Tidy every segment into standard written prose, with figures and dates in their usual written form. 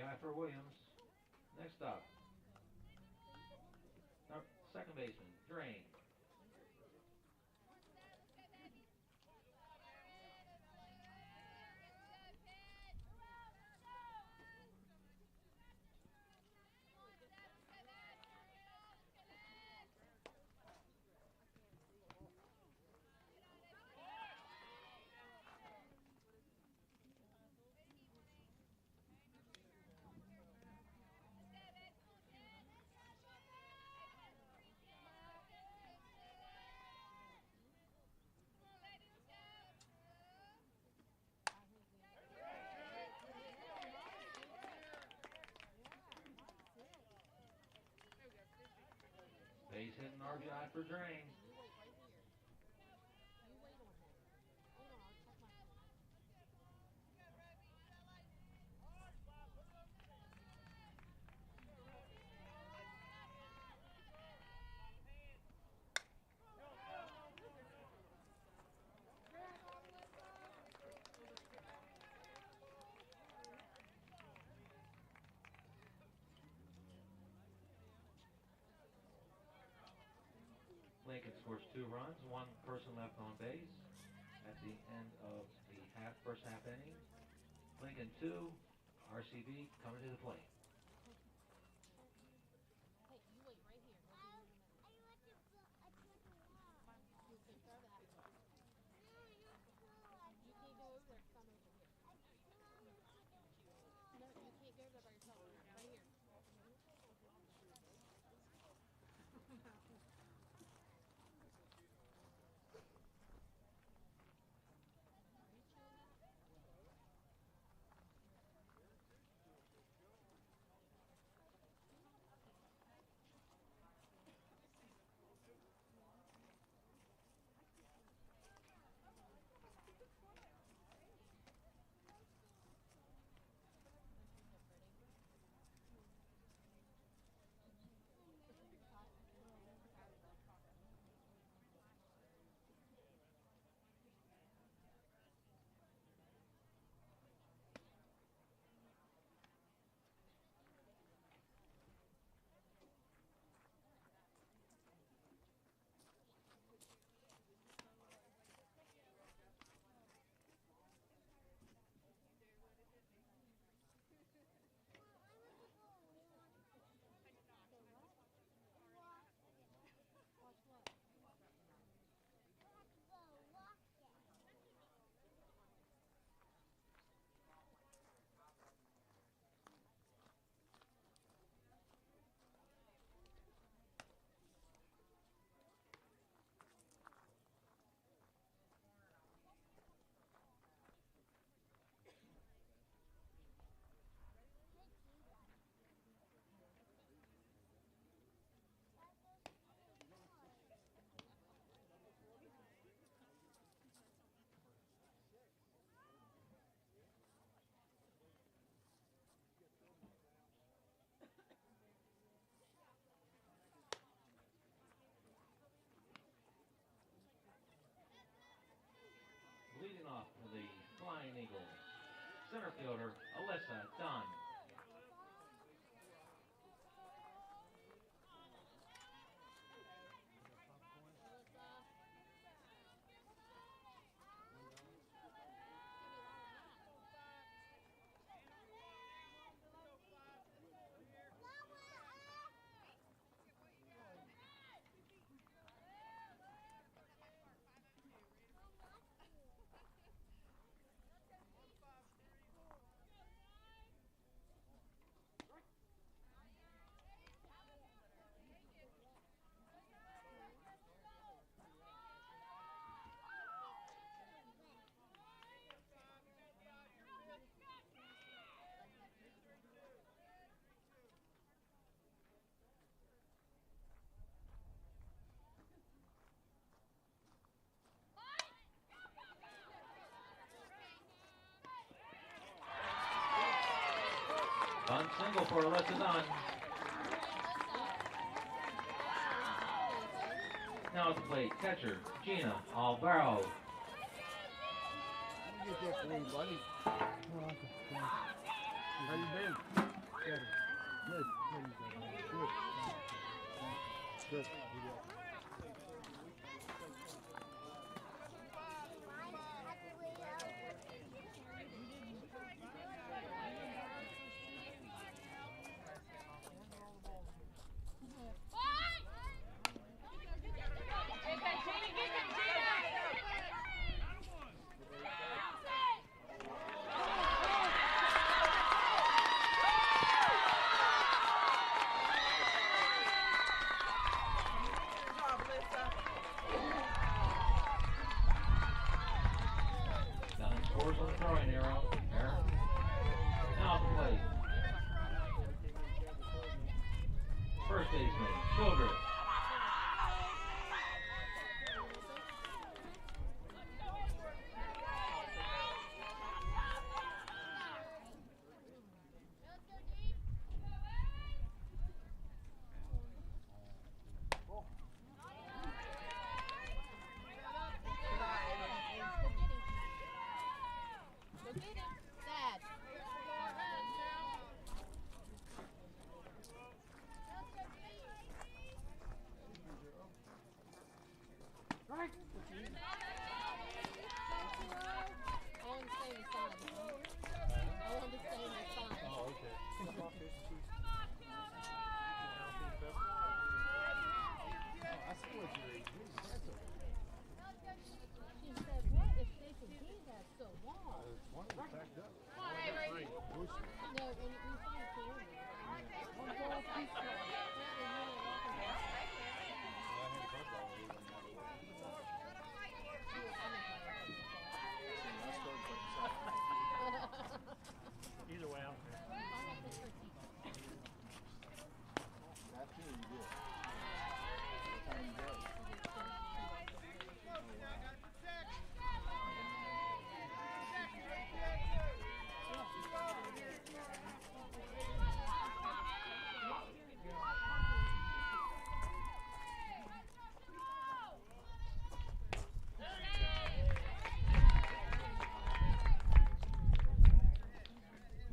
RBI for Williams. Next up, second baseman, Drain. Base hit and RBI for Drain. Lincoln scores 2 runs, 1 person left on base at the end of the first half inning. Lincoln 2, RCB coming to the plate. Leading off for the Flying Eagles, center fielder Alyssa Dunn. Bunt single for Alyssa Dunn. Now at the plate, catcher Gina Albaro. Get that for you, buddy. How you been? Good. Good. Nine scores on the throwing arrow. There. Now the plate. First baseman, Childress. Either way, I don't care.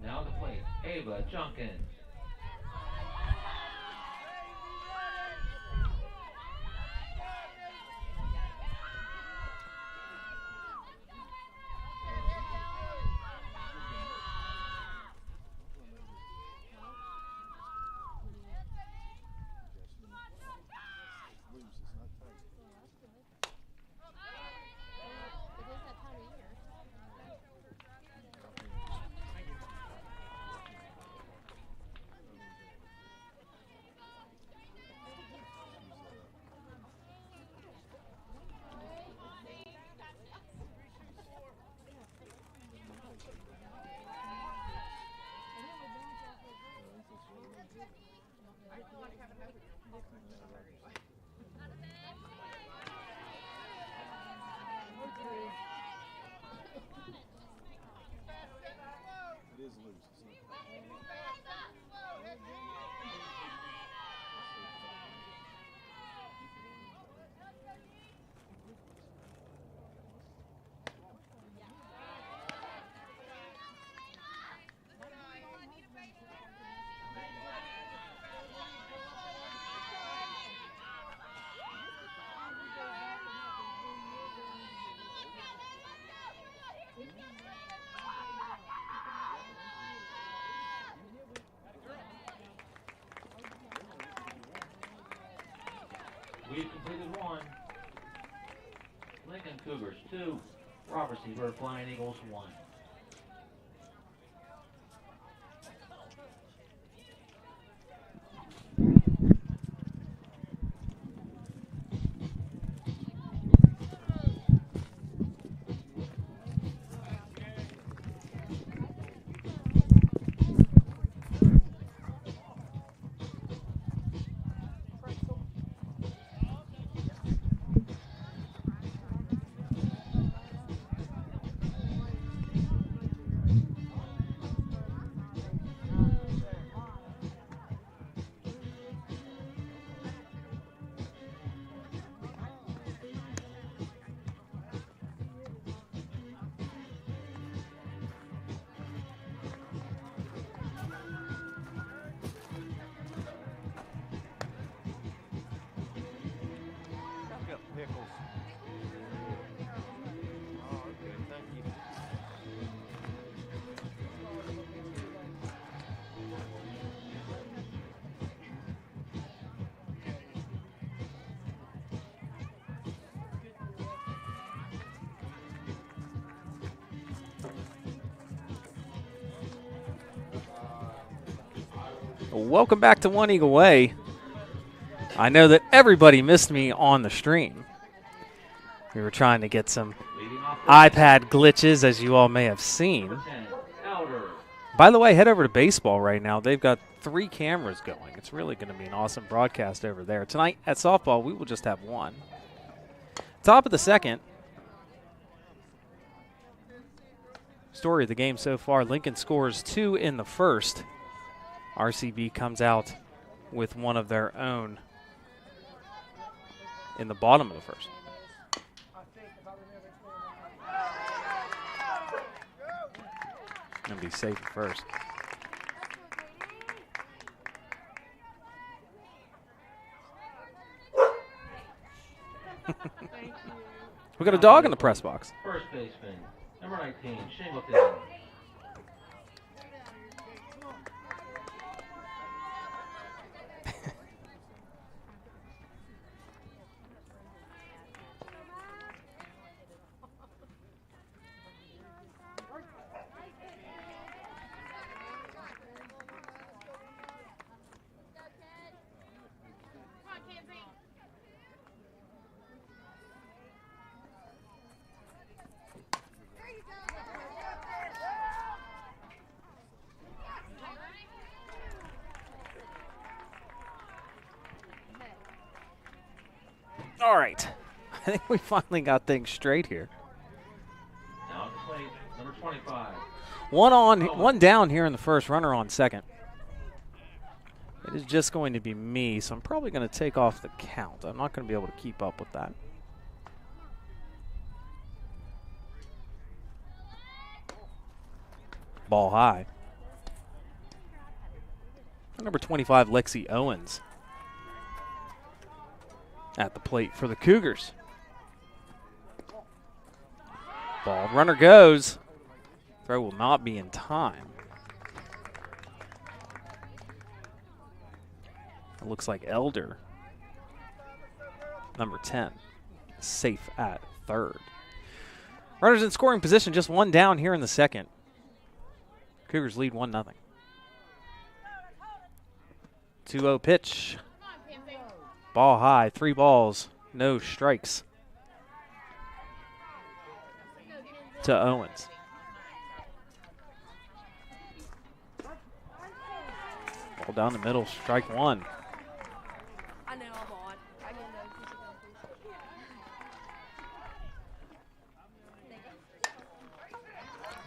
Now the plate. Ava Junkins. It is loose. We've completed one. Lincoln Cougars 2. Robert Seaver Flying Eagles 1. Welcome back to One Eagle Way. I know that everybody missed me on the stream. We were trying to get some iPad glitches, as you all may have seen. By the way, head over to baseball right now. They've got 3 cameras going. It's really going to be an awesome broadcast over there. Tonight at softball, we will just have 1. Top of the second. Story of the game so far, Lincoln scores 2 in the first. RCB comes out with one of their own in the bottom of the first. Gonna be safe at first. We got a dog in the press box. First baseman, number 19, Shingleton. All right. I think we finally got things straight here. Now on the plate, number 25. One down here in the first, runner on second. It is just going to be me, so I'm probably going to take off the count. I'm not going to be able to keep up with that. Ball high. Number 25, Lexi Owens, at the plate for the Cougars. Ball, runner goes. Throw will not be in time. It looks like Elder, number 10, safe at third. Runners in scoring position, just 1 down here in the second. Cougars lead 1-0. 2-0 pitch. Ball high, 3 balls, no strikes to Owens. Ball down the middle, strike 1.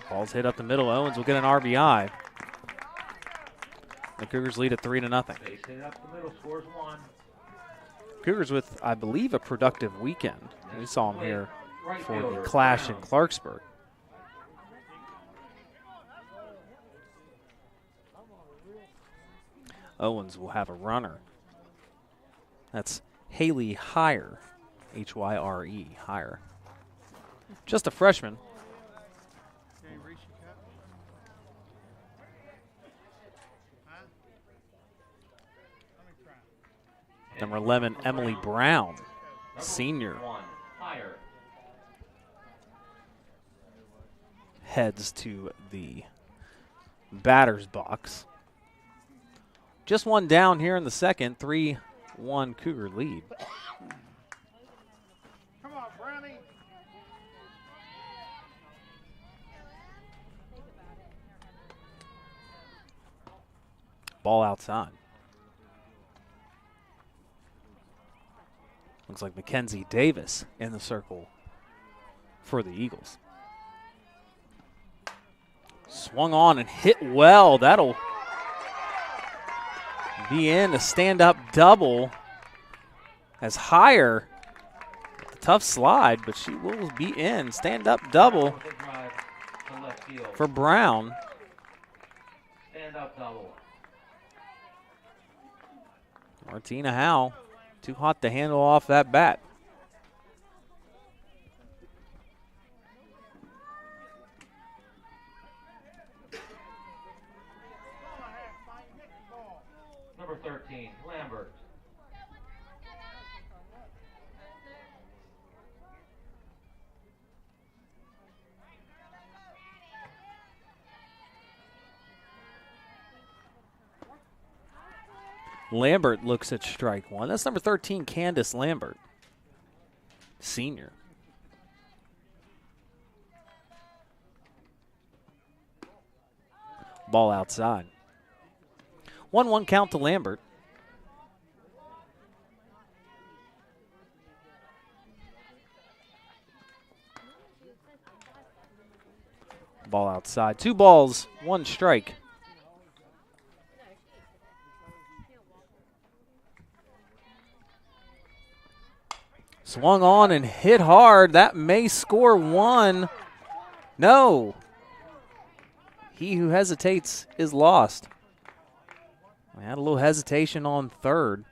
Ball's hit up the middle. Owens will get an RBI. The Cougars lead at 3-0. Base hit up the middle, scores 1. Cougars with, I believe, a productive weekend. We saw them here for the clash in Clarksburg. Owens will have a runner. That's Haley Hyre, H-Y-R-E, Hyre. Just a freshman. Number 11, Emily Brown, senior, heads to the batter's box. Just 1 down here in the second, 3-1 Cougar lead. Come on, Brownie. Ball outside. Looks like Mackenzie Davis in the circle for the Eagles. Swung on and hit well. That'll be in a stand-up double as Hyre. A tough slide, but she will be in. Stand-up double for Brown. Stand-up double. Martina Howe, too hot to handle off that bat. Number 13, Lambert. Lambert looks at strike one. That's number 13, Candace Lambert, senior. Ball outside. 1-1 count to Lambert. Ball outside. 2 balls, 1 strike. Swung on and hit hard. That may score 1. No. He who hesitates is lost. I had a little hesitation on third.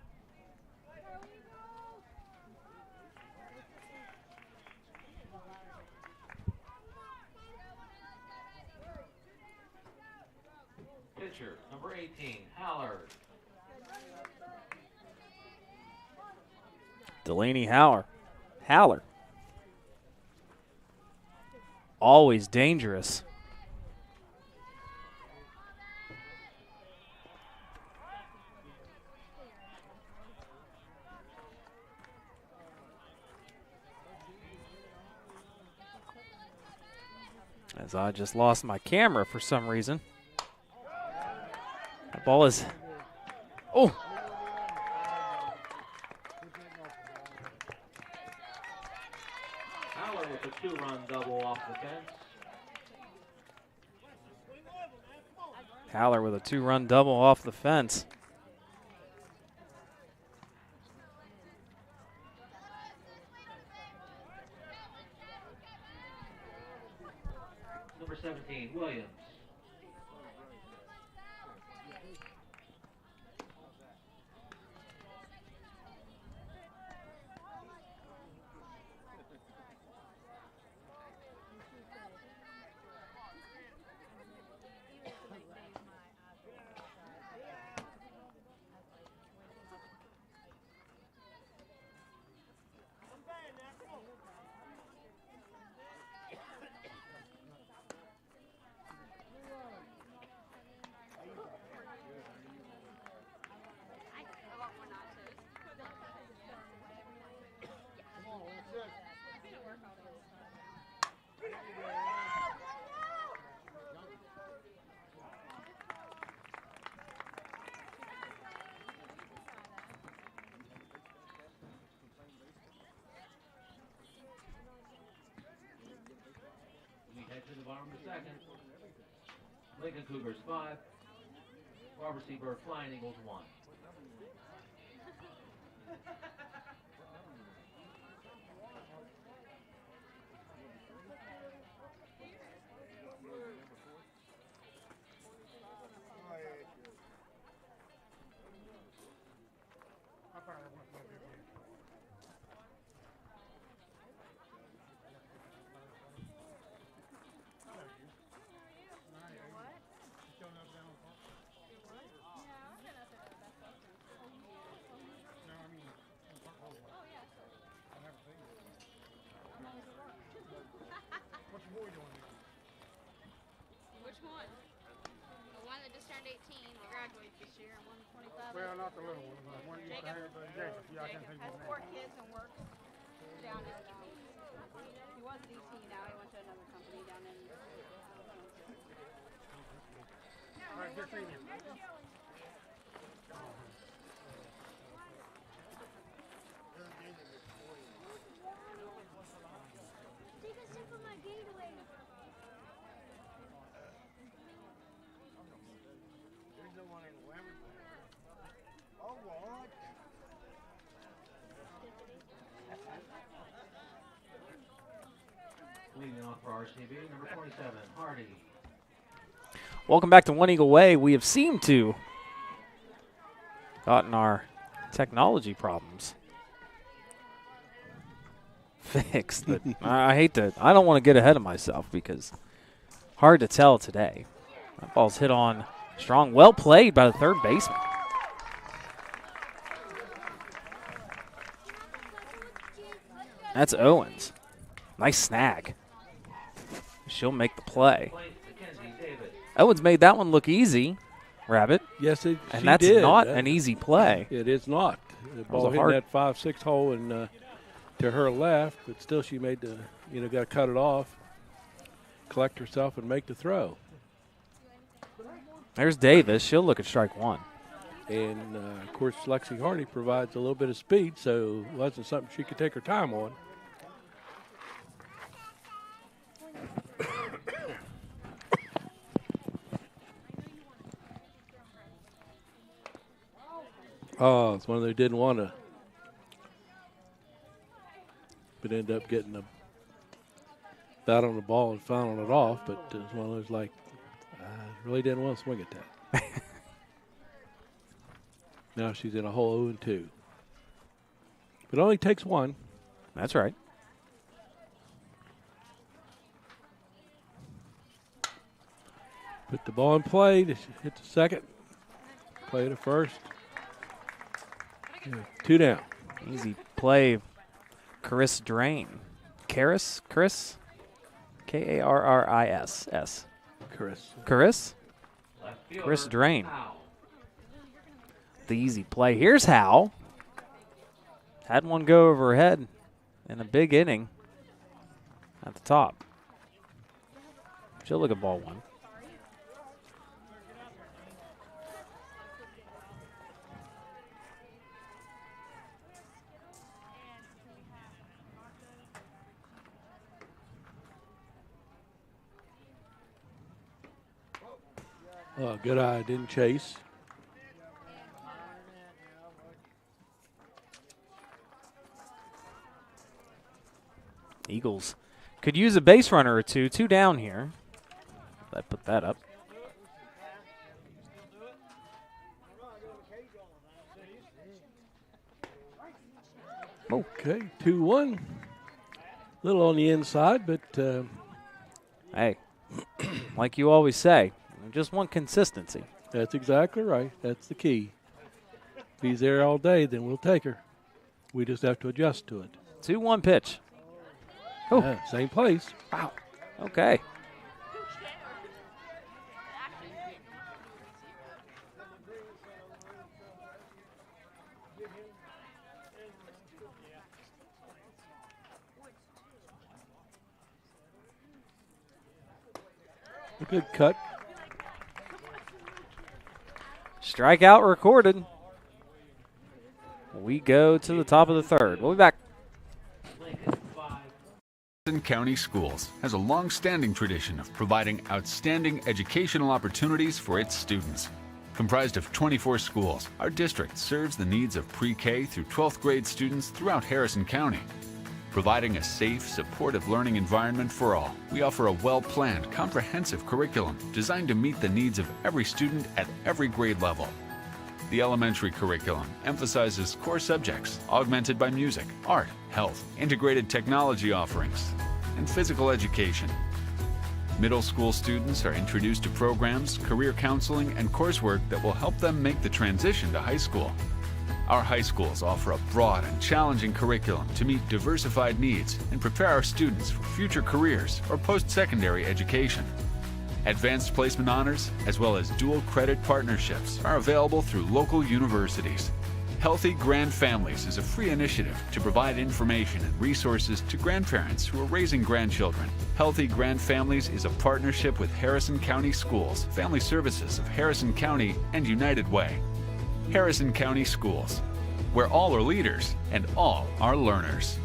Pitcher, number 18, Haller. Delaney Haller. Always dangerous. As I just lost my camera for some reason. That ball is, oh. Haller with a 2-run double off the fence. Haller with a 2-run double off the fence. Number 17, Williams. We head to the bottom of the second. Lincoln Cougars 5. Barbara Seabird Flying Eagles 1. Which one? The one that just turned 18 will graduate this year and 125. Well, not the little one. The one you Jacob? Jacob. Yeah, I can't think Has of his 4 name. kids and works down in, he was DT now, he went to another company down in, All right, good seeing you. There's no one in Lemon. Oh, what? Leading off for RCB, number 27, Hardy. Welcome back to One Eagle Way. We have seemed to gotten our technology problems fixed. But I don't want to get ahead of myself because hard to tell today. That ball's hit on strong. Well played by the third baseman. That's Owens. Nice snag. She'll make the play. Owens made that one look easy. Rabbit. Yes, And she that's did. not an easy play. It is not. The was ball a hit hard- that 5-6 hole and to her left, but still she made the, got to cut it off, collect herself, and make the throw. There's Davis. She'll look at strike one. And, of course, Lexi Hardy provides a little bit of speed, so it wasn't something she could take her time on. Oh, it's one of they didn't want to, but ended up getting a bat on the ball and fouling it off. But it was one of those like, I really didn't want to swing at that. Now she's in a hole 0-2. But it only takes one. That's right. Put the ball in play. Hit the second. Play to first. Yeah, 2 down. Easy play. Chris Drain. Chris? Karriss. Chris? Left fielder, Chris Drain. Howe. The easy play. Here's Howe. Had one go over her head in a big inning at the top. She'll look at ball one. Oh, good eye. Didn't chase. Eagles could use a base runner or two. 2 down here. I put that up. Okay, 2-1. Little on the inside, but Hey, like you always say, we just want consistency. that's exactly right. That's the key. If he's there all day, then we'll take her. We just have to adjust to it. 2-1 pitch. Oh. Yeah, same place. Wow. Okay. A good cut. Strikeout recorded. We go to the top of the third. We'll be back. Harrison County Schools has a long-standing tradition of providing outstanding educational opportunities for its students. Comprised of 24 schools, our district serves the needs of pre-K through 12th grade students throughout Harrison County. Providing a safe, supportive learning environment for all, we offer a well-planned, comprehensive curriculum designed to meet the needs of every student at every grade level. The elementary curriculum emphasizes core subjects augmented by music, art, health, integrated technology offerings, and physical education. Middle school students are introduced to programs, career counseling, and coursework that will help them make the transition to high school. Our high schools offer a broad and challenging curriculum to meet diversified needs and prepare our students for future careers or post-secondary education. Advanced placement honors, as well as dual credit partnerships, are available through local universities. Healthy Grand Families is a free initiative to provide information and resources to grandparents who are raising grandchildren. Healthy Grand Families is a partnership with Harrison County Schools, Family Services of Harrison County, and United Way. Harrison County Schools, where all are leaders and all are learners.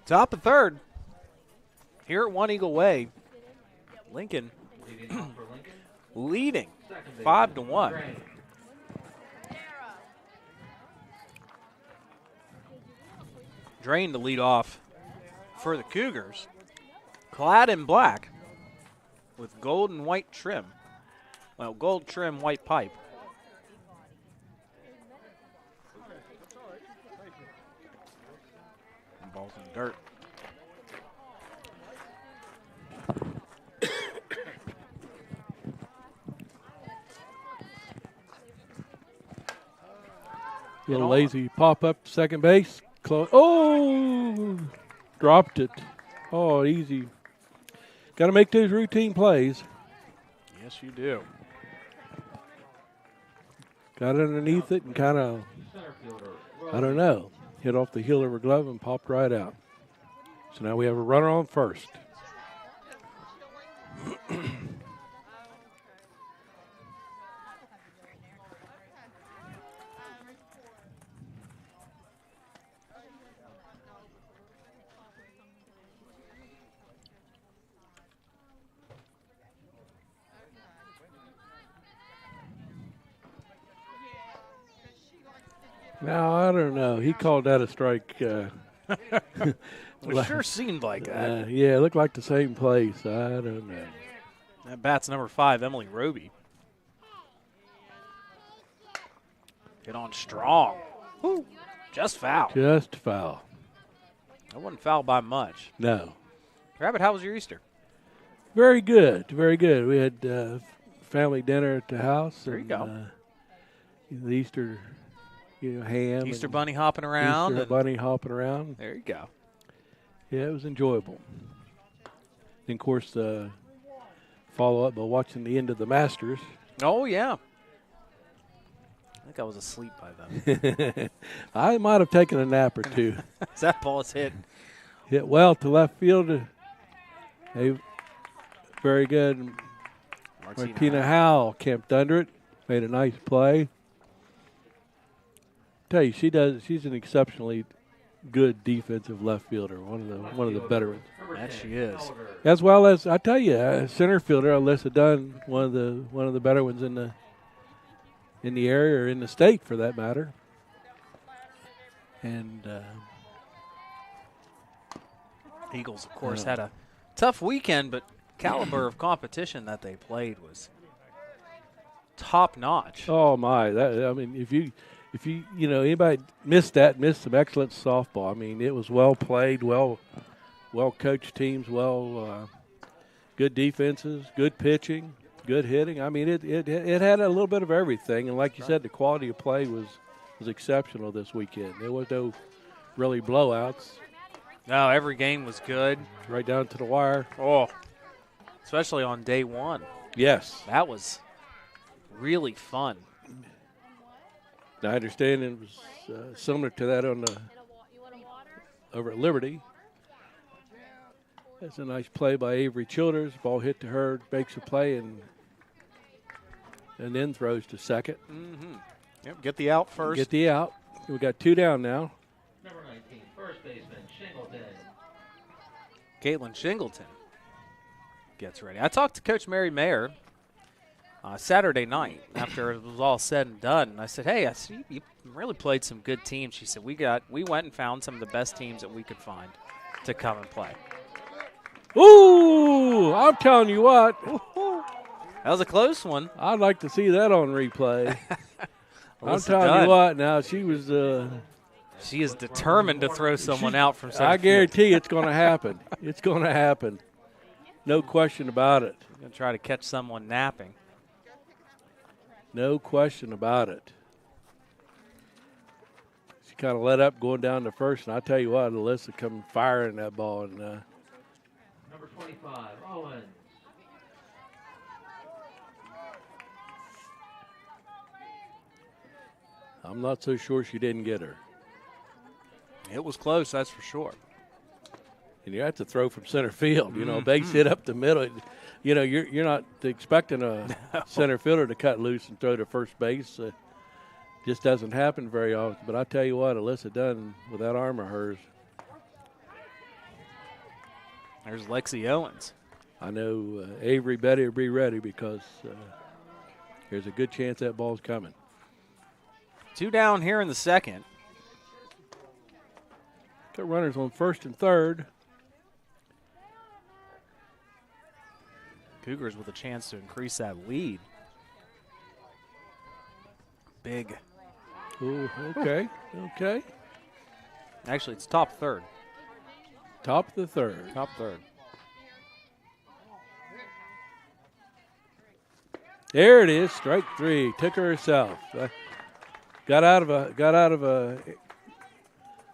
Top of third. Here at One Eagle Way, Lincoln Leading off for Lincoln. leading Second base, 5-1. Drain. Drain to lead off for the Cougars. Clad in black with gold and white trim. Well, gold trim, white pipe. Ball's in the dirt. Little lazy pop up to second base. Oh, dropped it. Oh, easy. Got to make those routine plays. Yes, you do. Got underneath it and kind of, Center fielder, I don't know, hit off the heel of her glove and popped right out. So now we have a runner on first. Now, I don't know. He called that a strike. It sure seemed like that. Yeah, it looked like the same place. I don't know. That bat's number 5, Emily Roby. Hit on strong. Woo. Just foul. Just foul. That wasn't foul by much. No. Rabbit, how was your Easter? Very good. Very good. We had family dinner at the house. There you go. The Easter, ham. Easter and bunny hopping around. Easter bunny hopping around. There you go. Yeah, it was enjoyable. And, of course, follow up by watching the end of the Masters. Oh, yeah. I think I was asleep by then. I might have taken a nap or two. As that ball's hit. Hit well to left field. Hey, very good. Martina Howell camped under it. Made a nice play. Tell you, she's an exceptionally good defensive left fielder. One of the better ones. That she is. As well as I tell you, center fielder Alyssa Dunn, one of the better ones in the area or in the state for that matter. And Eagles, of course, had a tough weekend, but caliber of competition that they played was top notch. Oh my! If you anybody missed some excellent softball. I mean, it was well played, well coached teams, good defenses, good pitching, good hitting. I mean, it had a little bit of everything, and like you said, the quality of play was exceptional this weekend. There was no really blowouts. No, every game was good. Right down to the wire. Oh, especially on day one. Yes. That was really fun. I understand it was similar to that over at Liberty. That's a nice play by Avery Childers. Ball hit to her, makes a play, and then throws to second. Mm-hmm. Yep, get the out first. Get the out. We got 2 down now. Number 19, first baseman, Shingleton. Caitlin Shingleton gets ready. I talked to Coach Mary Mayer Saturday night after it was all said and done. And I said, hey, I see you really played some good teams. She said, we went and found some of the best teams that we could find to come and play. Ooh, I'm telling you what. That was a close one. I'd like to see that on replay. I'm telling you what now, she was she is determined to throw someone out from center I field. guarantee it's going to happen. It's going to happen. No question about it. Going to try to catch someone napping. No question about it. She kind of let up going down to first, and I tell you what, Alyssa come firing that ball. And Number 25, Owens. I'm not so sure she didn't get her. It was close, that's for sure. And you have to throw from center field. Base hit up the middle. You're not expecting a center fielder to cut loose and throw to first base. Just doesn't happen very often. But I tell you what, Alyssa Dunn, with that arm of hers. There's Lexi Owens. I know Avery Betty will be ready because there's a good chance that ball's coming. 2 down here in the second. Got runners on first and third. Cougars with a chance to increase that lead. Big. Ooh, okay, okay. Actually, it's top third. Top of the third. Top third. There it is, strike 3. Took her herself. Got out of a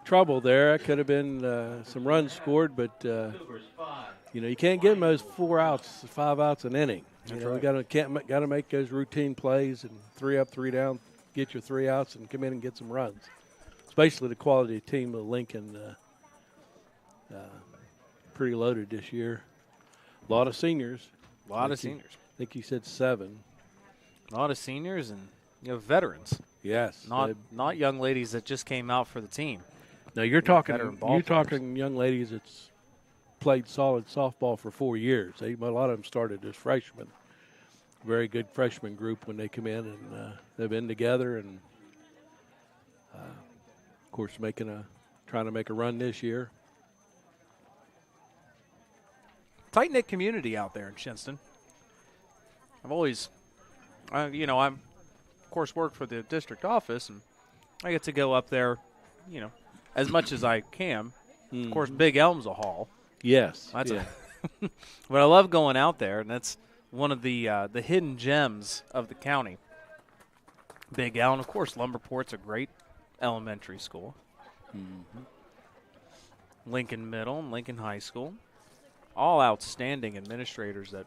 trouble there. It could have been some runs scored, but Cougars 5. you can't give them those 4 outs, 5 outs an inning. That's We right. got to make those routine plays and 3 up, 3 down, get your 3 outs, and come in and get some runs. Especially the quality team of Lincoln, pretty loaded this year. A lot of seniors. A lot of seniors. I think you said 7. A lot of seniors and veterans. Yes. Not young ladies that just came out for the team. Now you're talking veteran ball young ladies that's played solid softball for 4 years. A lot of them started as freshmen. Very good freshman group when they come in, and they've been together and, of course, trying to make a run this year. Tight knit community out there in Shinston. I've always, I'm of course worked for the district office, and I get to go up there, as much as I can. Of course, Big Elm's a haul. Yes. But I love going out there, and that's one of the hidden gems of the county. Big Elm, of course, Lumberport's a great elementary school. Lincoln Middle and Lincoln High School, all outstanding administrators that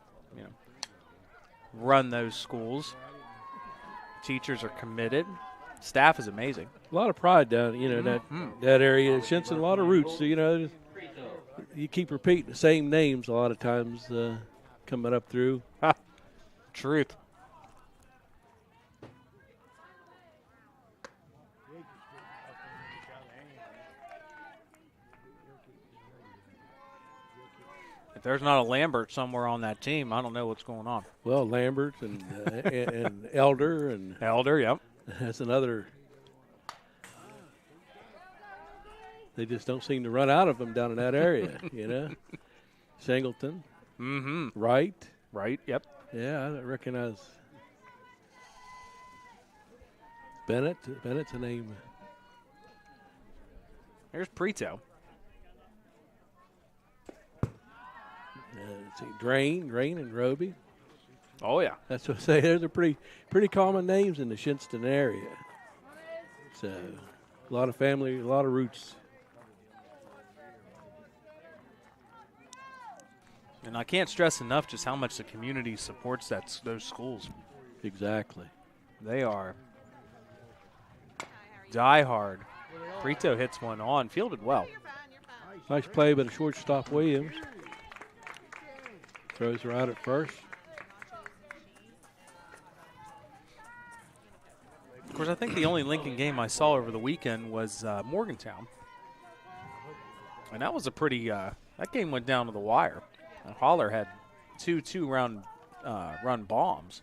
run those schools. Teachers are committed. Staff is amazing. A lot of pride down, that area. Shinson, a lot of roots. So, you keep repeating the same names a lot of times coming up through. Truth. If there's not a Lambert somewhere on that team, I don't know what's going on. Well, Lambert and Elder and Elder, yep. that's another. They just don't seem to run out of them down in that area, Singleton. Wright. Right, yep. Yeah, I don't recognize Bennett. Bennett's a name. Here's Preto. Let's see, Drain and Roby. Oh, yeah. That's what I say. Those are pretty common names in the Shinston area. So, a lot of family, a lot of roots. And I can't stress enough just how much the community supports those schools. Exactly. They are diehard. Preto hits one on, fielded well. Nice play by the shortstop Williams. Throws her out at first. Of course, I think the only Lincoln game I saw over the weekend was Morgantown. And that was a pretty, that game went down to the wire. And Holler had two run bombs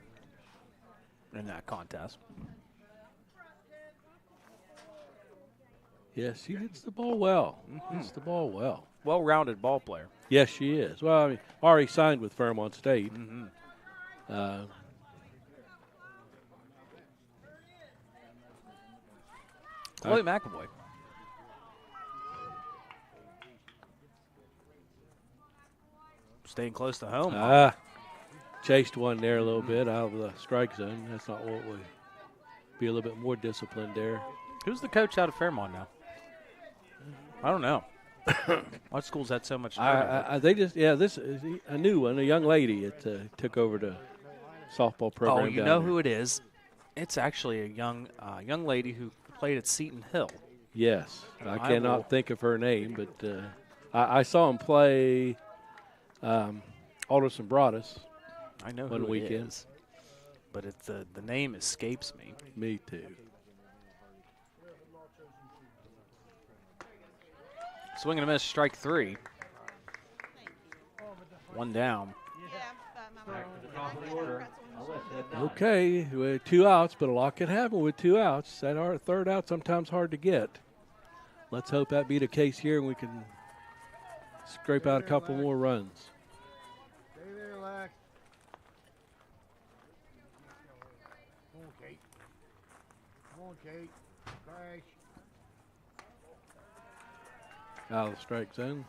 in that contest. Yes, she hits the ball well. Hits the ball well. Well-rounded ball player. Yes, she is. Well, I mean, already signed with Fairmont State. Chloe McAvoy. Staying close to home. Chased one there a little bit out of the strike zone. That's not what we be a little bit more disciplined there. Who's the coach out of Fairmont now? I don't know. What school's had so much turnover? This is a new one, a young lady that took over the softball program. Oh, you know who it is? It's actually a young lady who played at Seton Hill. Yes, I cannot think of her name, but I saw him play Alderson Broadus. I know one who weekend. it is, but the name escapes me. Me too. Swing and a miss, strike 3. One down. Back to the top of the order. Okay, with 2 outs, but a lot can happen with 2 outs. That third out sometimes hard to get. Let's hope that be the case here and we can scrape out a couple more runs. Stay there, Lack. Come on, Kate. Come on, Kate. Crash. Out of the strike zone.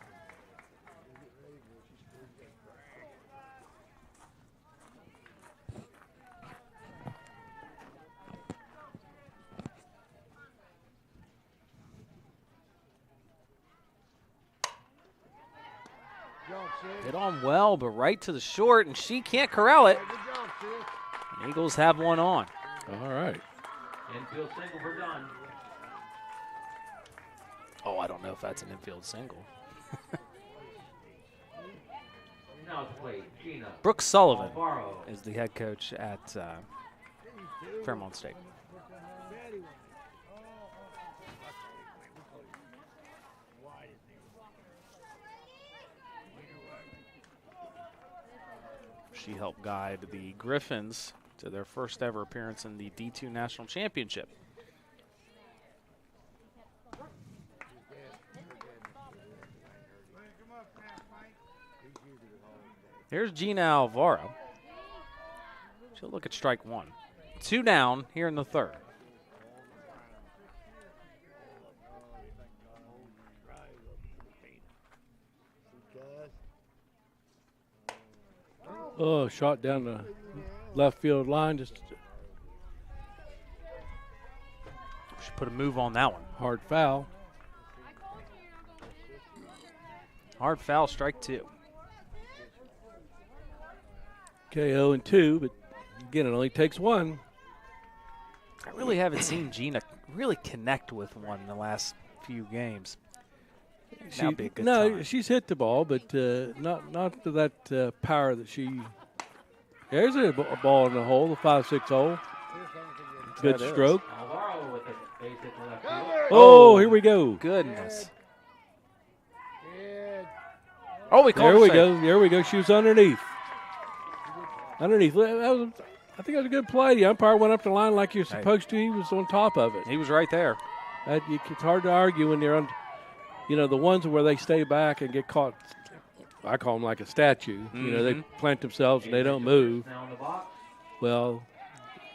Hit on well, but right to the short, and she can't corral it. Good job, sis. Eagles have one on. All right. Infield single for Dunn. Oh, I don't know if that's an infield single. Now to play Gina Brooks Sullivan Alvaro. is the head coach at Fairmont State. She helped guide the Griffins to their first ever appearance in the D2 National Championship. Here's Gina Alvaro. She'll look at strike one. 2 down here in the third. Oh, shot down the left field line. Just She put a move on that one. hard foul. Hard foul, strike 2. Okay, 0-2, but again, it only takes one. I really haven't seen Gina really connect with one in the last few games. That'd be a good time. She's hit the ball, but not to that power that she. There's a ball in the hole, the 5-6 hole. Good That is. stroke. Alvaro with a base hit to left field. Oh, here we go. Goodness. Good. Oh, we called There it we safe. go. There we go. She was underneath. Underneath. I think that was a good play. The umpire went up the line like you're supposed to. He was on top of it. He was right there. It's hard to argue when they're on. You know, the ones where they stay back and get caught. I call them like a statue. You know, they plant themselves and they don't move. Now in the box. Well,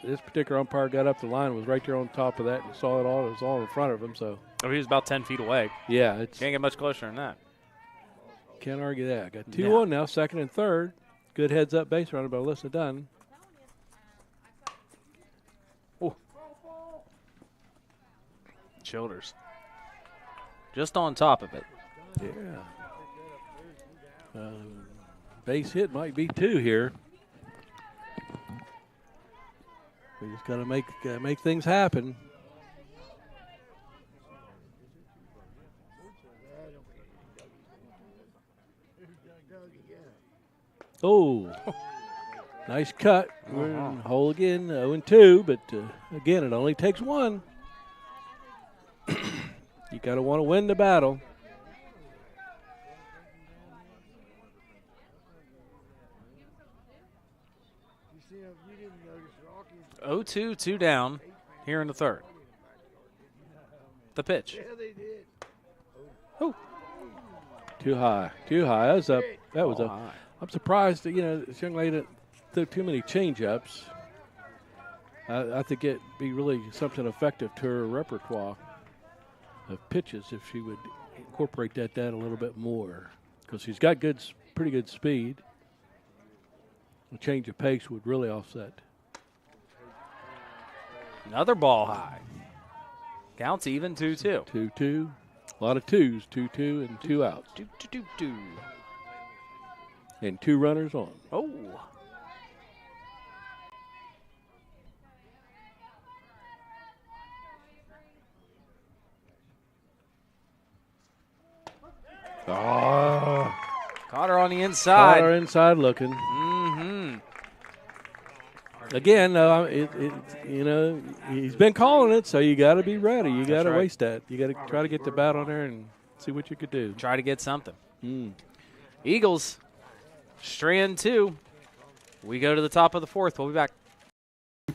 this particular umpire got up the line and was right there on top of that and saw it all. It was all in front of him. So, Oh, he was about 10 feet away. yeah, it's Can't get much closer than that. can't argue that. Got 2 No. on now, second and third. Good heads-up base runner by Alyssa Dunn. Childers. Just on top of it. Yeah. Base hit might be 2 here. We just got to make things happen. Oh, nice cut. We're in the hole again, 0-2, but again, it only takes one. You got to want to win the battle. You see, you didn't notice Rocky. 0-2, 2 down here in the third. The pitch. Yeah, they did. Too high. That was up. That was Oh, up. high. I'm surprised that, this young lady didn't throw too many change-ups. I think it'd be really something effective to her repertoire of pitches if she would incorporate that a little bit more, because she's got pretty good speed. A change of pace would really offset. Another ball high. Counts even 2-2. 2-2. A lot of twos. 2-2 and 2 outs. Do. And 2 runners on. Oh. Oh. Caught her on the inside. Caught her inside looking. Mm-hmm. Again, he's been calling it, so you got to be ready. You got to right. waste that. You got to try to get the bat on there and see what you could do. Try to get something. Mm. Eagles, strand 2. We go to the top of the fourth. We'll be back.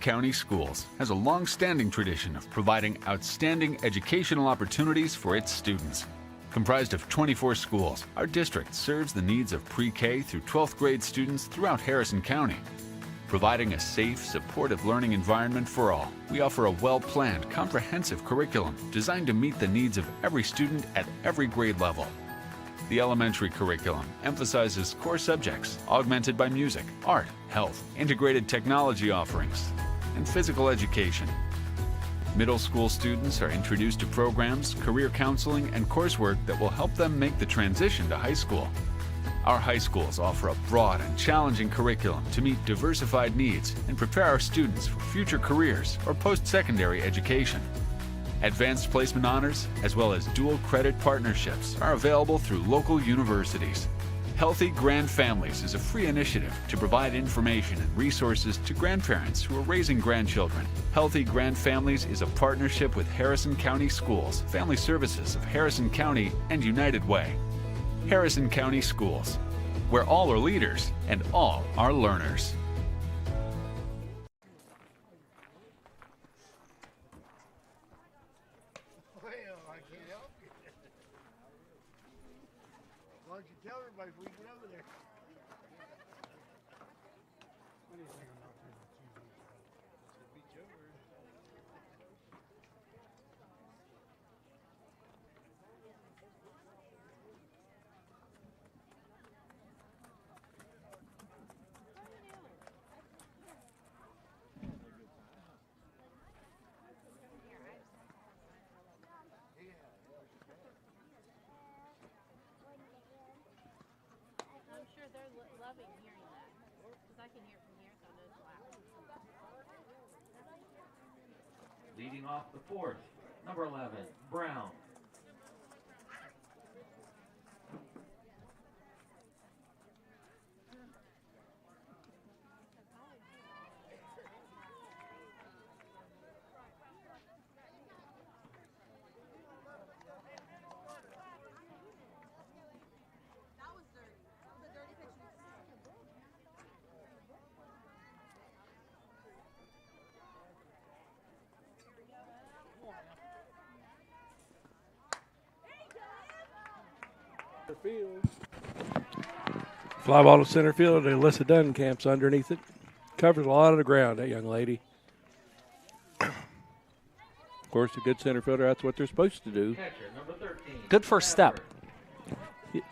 County Schools has a long-standing tradition of providing outstanding educational opportunities for its students. Comprised of 24 schools, our district serves the needs of pre-K through 12th grade students throughout Harrison County. Providing a safe, supportive learning environment for all, we offer a well-planned, comprehensive curriculum designed to meet the needs of every student at every grade level. The elementary curriculum emphasizes core subjects augmented by music, art, health, integrated technology offerings, and physical education. Middle school students are introduced to programs, career counseling, and coursework that will help them make the transition to high school. Our high schools offer a broad and challenging curriculum to meet diversified needs and prepare our students for future careers or post-secondary education. Advanced placement honors, as well as dual credit partnerships, are available through local universities. Healthy Grand Families is a free initiative to provide information and resources to grandparents who are raising grandchildren. Healthy Grand Families is a partnership with Harrison County Schools, Family Services of Harrison County, and United Way. Harrison County Schools, where all are leaders and all are learners. Well, I can't help you. Why don't you tell everybody before you get over there? What do you think about that? Beat you over. I'm sure they're loving hearing that. Because I can hear it from here, so I know it's loud. Leading off the fourth, number 11, Brown. Field. Fly ball to center field. Alyssa Dunn camps underneath it. Covers a lot of the ground, that young lady. Of course, a good center fielder, that's what they're supposed to do. Catcher, number 13. Good first step.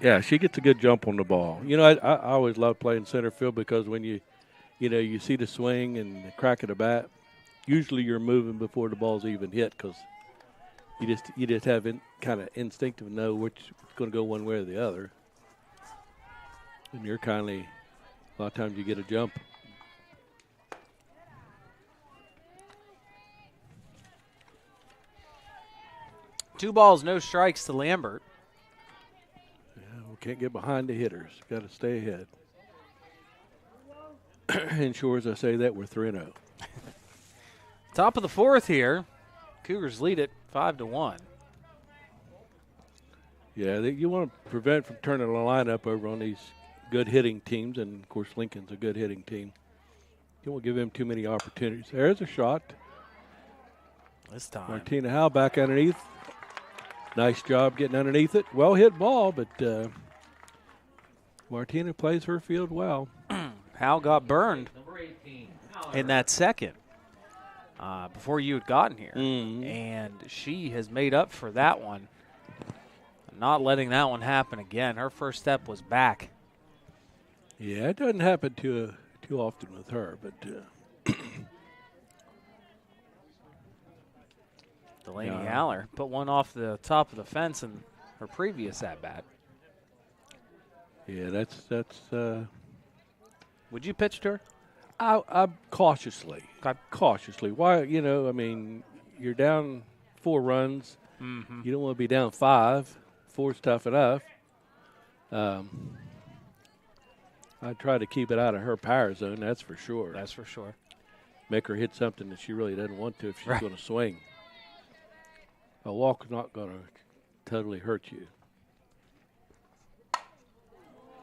Yeah, she gets a good jump on the ball. You know, I always love playing center field because when you see the swing and the crack of the bat, usually you're moving before the ball's even hit because you just have kind of instinctive know which is going to go one way or the other. And you're kindly, a lot of times you get a jump. Two balls, no strikes to Lambert. Yeah, we can't get behind the hitters. Got to stay ahead. And sure as I say that, we're 3-0. Top of the fourth here. Cougars lead it 5-1. Yeah, you want to prevent from turning the lineup over on these good hitting teams, and of course Lincoln's a good hitting team. You won't give them too many opportunities. There's a shot. This time. Martina Howe back underneath. Nice job getting underneath it. Well hit ball, but Martina plays her field well. Howe got burned Number 18, in that second before you had gotten here. Mm-hmm. And she has made up for that one. Not letting that one happen again. Her first step was back. Yeah, it doesn't happen too often with her, but Delaney Haller put one off the top of the fence in her previous at-bat. yeah, that's. Would you pitch to her? I'm cautiously. Okay. Cautiously. Why? You're down 4 runs. Mm-hmm. You don't want to be down 5. 4's tough enough. I try to keep it out of her power zone. That's for sure. That's for sure. Make her hit something that she really doesn't want to if she's Right. going to swing. A walk's not going to totally hurt you.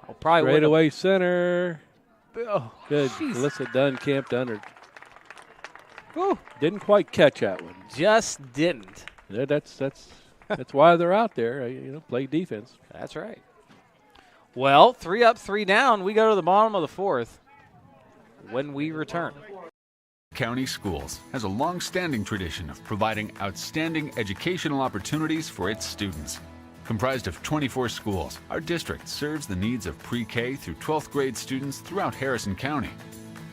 I'll probably Straight away center. Oh, Good. jeez. Alyssa Dunn camped under. Whew. Didn't quite catch that one. Just didn't. Yeah, that's why they're out there. Play defense. That's right. Well, 3 up, 3 down. We go to the bottom of the fourth when we return. County Schools has a long-standing tradition of providing outstanding educational opportunities for its students. Comprised of 24 schools, our district serves the needs of pre-K through 12th grade students throughout Harrison County.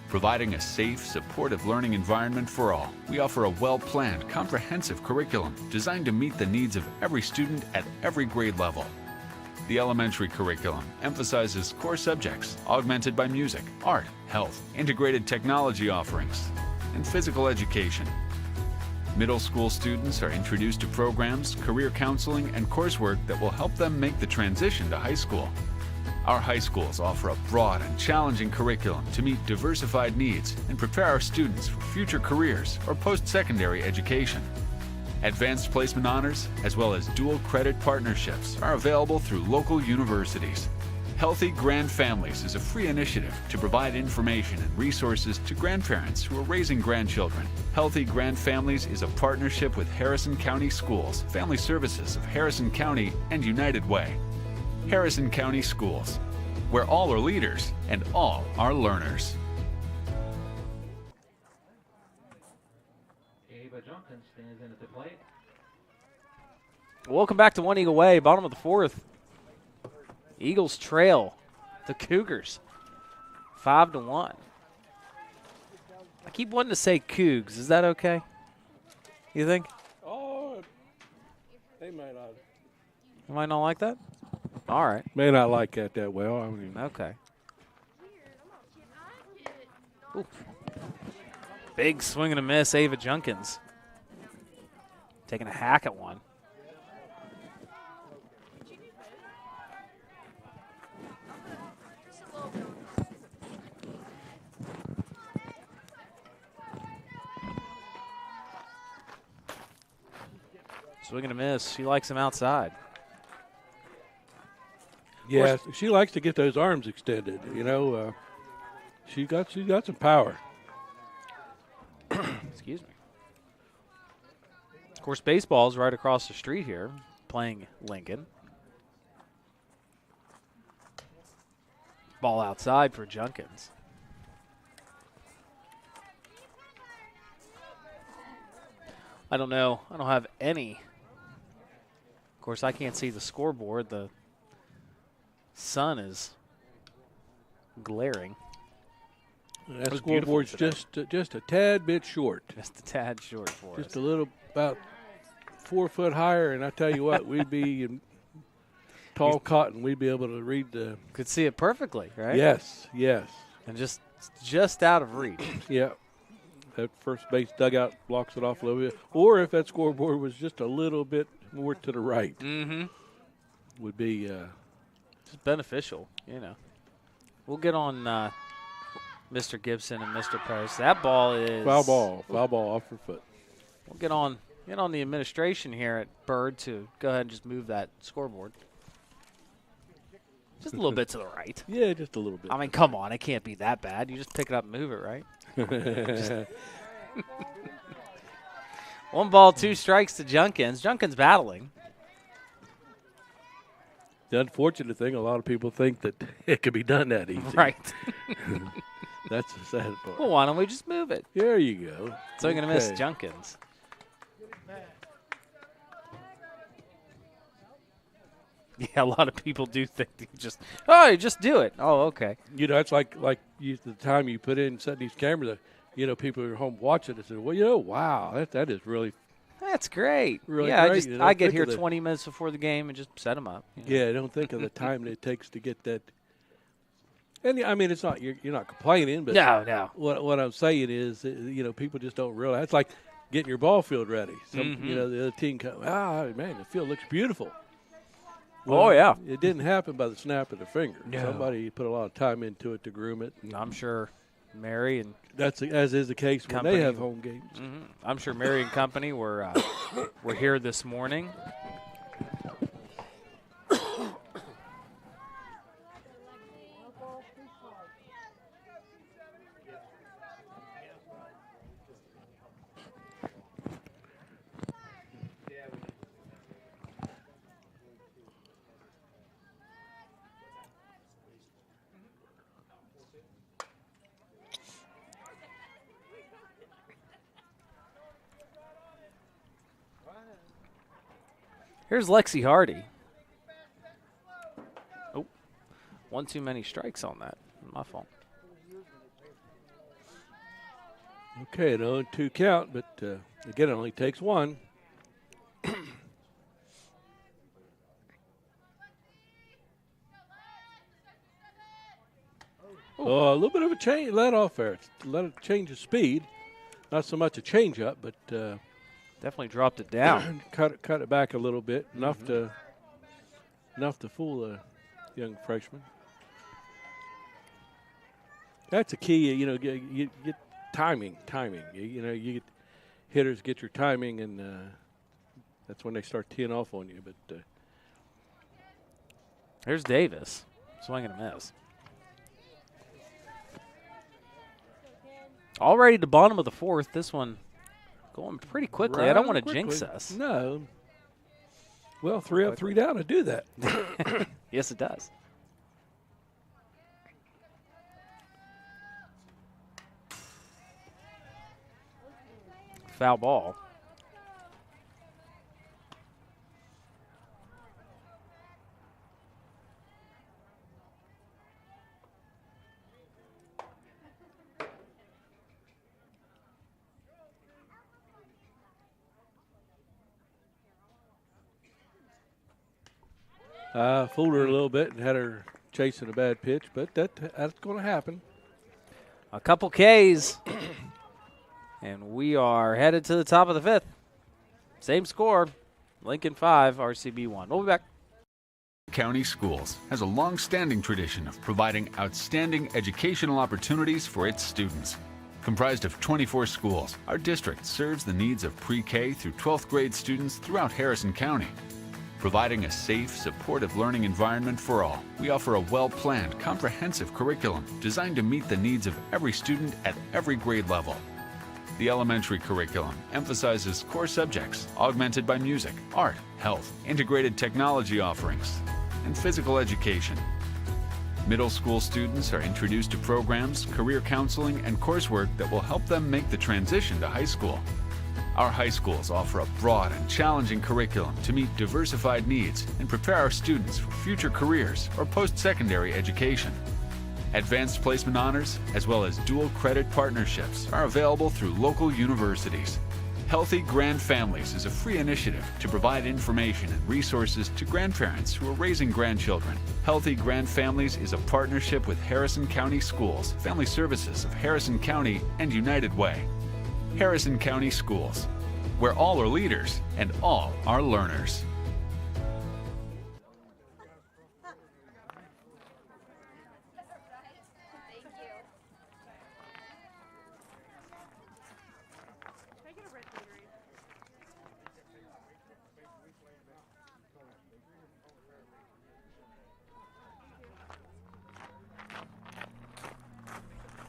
Providing a safe, supportive learning environment for all, we offer a well-planned, comprehensive curriculum designed to meet the needs of every student at every grade level. The elementary curriculum emphasizes core subjects augmented by music, art, health, integrated technology offerings, and physical education. Middle school students are introduced to programs, career counseling, and coursework that will help them make the transition to high school. Our high schools offer a broad and challenging curriculum to meet diversified needs and prepare our students for future careers or post-secondary education. Advanced placement honors, as well as dual credit partnerships, are available through local universities. Healthy Grand Families is a free initiative to provide information and resources to grandparents who are raising grandchildren. Healthy Grand Families is a partnership with Harrison County Schools, Family Services of Harrison County, and United Way. Harrison County Schools, where all are leaders and all are learners. Ava Junkin stands in at the plate. Welcome back to One Eagle Way, bottom of the fourth. Eagles trail the Cougars 5-1. I keep wanting to say Cougs. Is that okay? You think? Oh, they may not. You might not like that? All right. May not like that well. I mean, Okay. Ooh. Big swing and a miss, Ava Junkins. Taking a hack at one. Swing and a miss. She likes him outside. yeah, she likes to get those arms extended. You know, she got some power. Excuse me. Of course, baseball's right across the street here, playing Lincoln. Ball outside for Junkins. I don't know. I don't have any. Of course, I can't see the scoreboard. The sun is glaring. That was beautiful scoreboard's today. just a tad bit short. Just a tad short for Just us. a little, about 4 foot higher, and I tell you what, we'd be in tall cotton. We'd be able to read the. Could see it perfectly, right? Yes. And just out of reach. Yeah. That first base dugout blocks it off a little bit. Or if that scoreboard was just a little bit more to the right, would be. It's beneficial, you know. We'll get on Mr. Gibson and Mr. Post. That ball is Foul ball off her foot. We'll get on the administration here at Bird to go ahead and just move that scoreboard. Just a little bit to the right. Yeah, just a little bit. I mean, come on, it can't be that bad. You just pick it up and move it, right? 1 ball, 2 strikes to Junkins. Junkins battling. The unfortunate thing, a lot of people think that it could be done that easy. Right. That's the sad part. Well, why don't we just move it? There you go. So we're going to miss Okay. Junkins. Yeah, a lot of people do think that you just do it. Oh, okay. You know, it's like the time you put in setting these cameras. You know, people are home watching it and say, "Well, you know, wow, that is really." That's great. Really yeah, great. You don't I get think here of the- 20 minutes before the game and just set them up. you know. Yeah, I don't think of the time that it takes to get that. And I mean, it's not you're not complaining, but No. what I'm saying is, you know, people just don't realize. It's like getting your ball field ready. You know, the other team comes, man, the field looks beautiful. Oh, yeah. It didn't happen by the snap of the finger. No. Somebody put a lot of time into it to groom it. And I'm sure Mary and that's as is the case when Company. they have home games. I'm sure Mary and company were here this morning. Here's Lexi Hardy. Oh, 1 too many strikes on that. My fault. Okay, an 0-2 count, but again, it only takes 1. Oh, a little bit of a change, let off there. Let it change of speed. Not so much a change up, but Definitely dropped it down. cut it back a little bit, enough to fool a young freshman. That's a key, you get timing. You get hitters get your timing, and that's when they start teeing off on you. But There's Davis. Swing and a miss. Already to bottom of the fourth. This one going pretty quickly. I don't want to jinx us. No. Well, 3 up, 3 down to do that. Yes, it does. Foul ball. Fooled her a little bit and had her chasing a bad pitch, but that's going to happen. A couple Ks. And we are headed to the top of the fifth. Same score. Lincoln 5, RCB 1. We'll be back. County Schools has a long-standing tradition of providing outstanding educational opportunities for its students. Comprised of 24 schools, our district serves the needs of pre-K through 12th grade students throughout Harrison County. Providing a safe, supportive learning environment for all, we offer a well-planned, comprehensive curriculum designed to meet the needs of every student at every grade level. The elementary curriculum emphasizes core subjects augmented by music, art, health, integrated technology offerings, and physical education. Middle school students are introduced to programs, career counseling, and coursework that will help them make the transition to high school. Our high schools offer a broad and challenging curriculum to meet diversified needs and prepare our students for future careers or post-secondary education. Advanced placement honors, as well as dual credit partnerships, are available through local universities. Healthy Grand Families is a free initiative to provide information and resources to grandparents who are raising grandchildren. Healthy Grand Families is a partnership with Harrison County Schools, Family Services of Harrison County, and United Way. Harrison County Schools, where all are leaders and all are learners.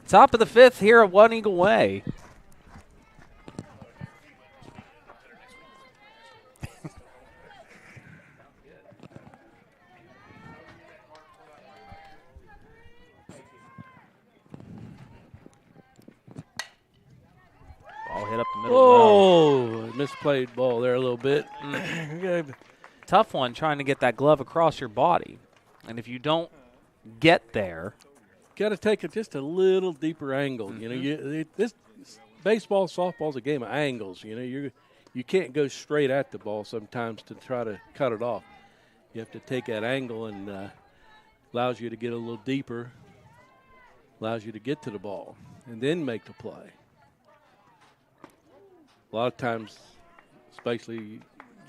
Top of the fifth here at One Eagle Way. Ball hit up the middle. Oh, misplayed ball there a little bit. Tough one trying to get that glove across your body. And if you don't get there, got to take it just a little deeper angle. Mm-hmm. You know, this baseball, softball's a game of angles. You know, you can't go straight at the ball sometimes to try to cut it off. You have to take that angle, and allows you to get a little deeper, allows you to get to the ball, and then make the play. A lot of times, especially,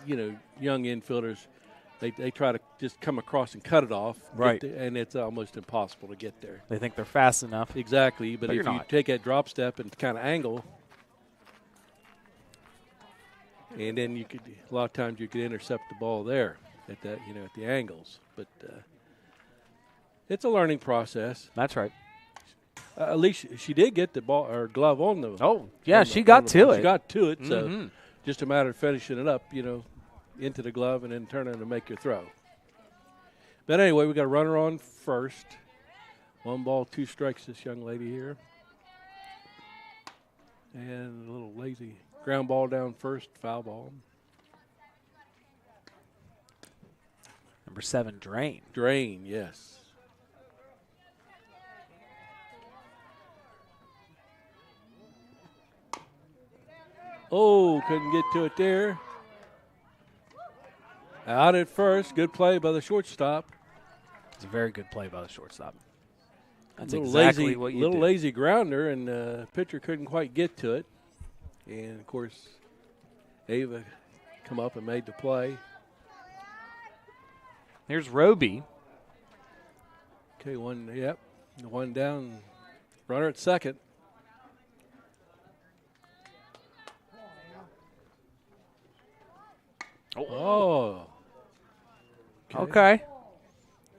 you know, young infielders, they try to just come across and cut it off. Right. And it's almost impossible to get there. they think they're fast enough. Exactly. But But if you're you not. take that drop step and kind of angle, and then you could, a lot of times you could intercept the ball there at that, you know, at the angles. But it's a learning process. That's right. At least she did get the ball or glove on the. Oh, yeah, on she the- got on the to ball. it. She got to it. So Mhm. just a matter of finishing it up, you know, into the glove and then turning to make your throw. But anyway, we got a runner on first. 1 ball, 2 strikes, this young lady here. And a little lazy ground ball down first, foul ball. Number 7, Drain. Drain, yes. Oh, couldn't get to it there. Out at first, good play by the shortstop. It's a very good play by the shortstop. That's exactly what you little do. lazy grounder, and pitcher couldn't quite get to it. And, of course, Ava come up and made the play. Here's Roby. Okay, one down. Runner at second. Oh. Okay.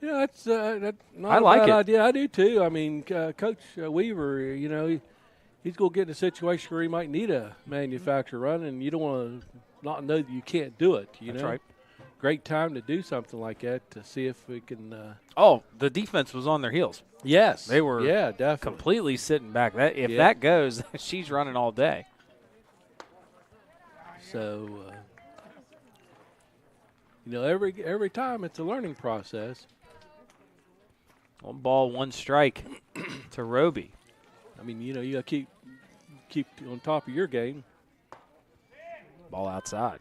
Yeah, that's not I like a bad it. idea. I do too. I mean, Coach Weaver, he's going to get in a situation where he might need a manufacturer run, and you don't want to not know that you can't do it. That's right. Great time to do something like that to see if we can. The defense was on their heels. Yes, They were definitely completely sitting back. If that goes, she's running all day. So, every time it's a learning process. 1 ball, 1 strike to Roby. I mean, you got to keep on top of your game. Ball outside.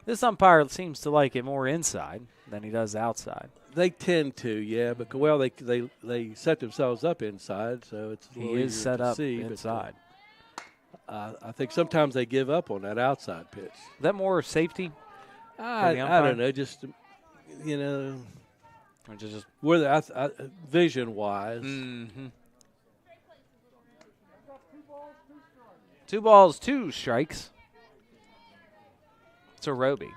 This umpire seems to like it more inside than he does outside. They tend to, yeah, but they set themselves up inside, so it's a little He is easier set to up see, inside. But, I think sometimes they give up on that outside pitch. Is that more safety? I don't know, just Or just where the vision wise. Mm-hmm. 2 balls, 2 strikes. To Roby.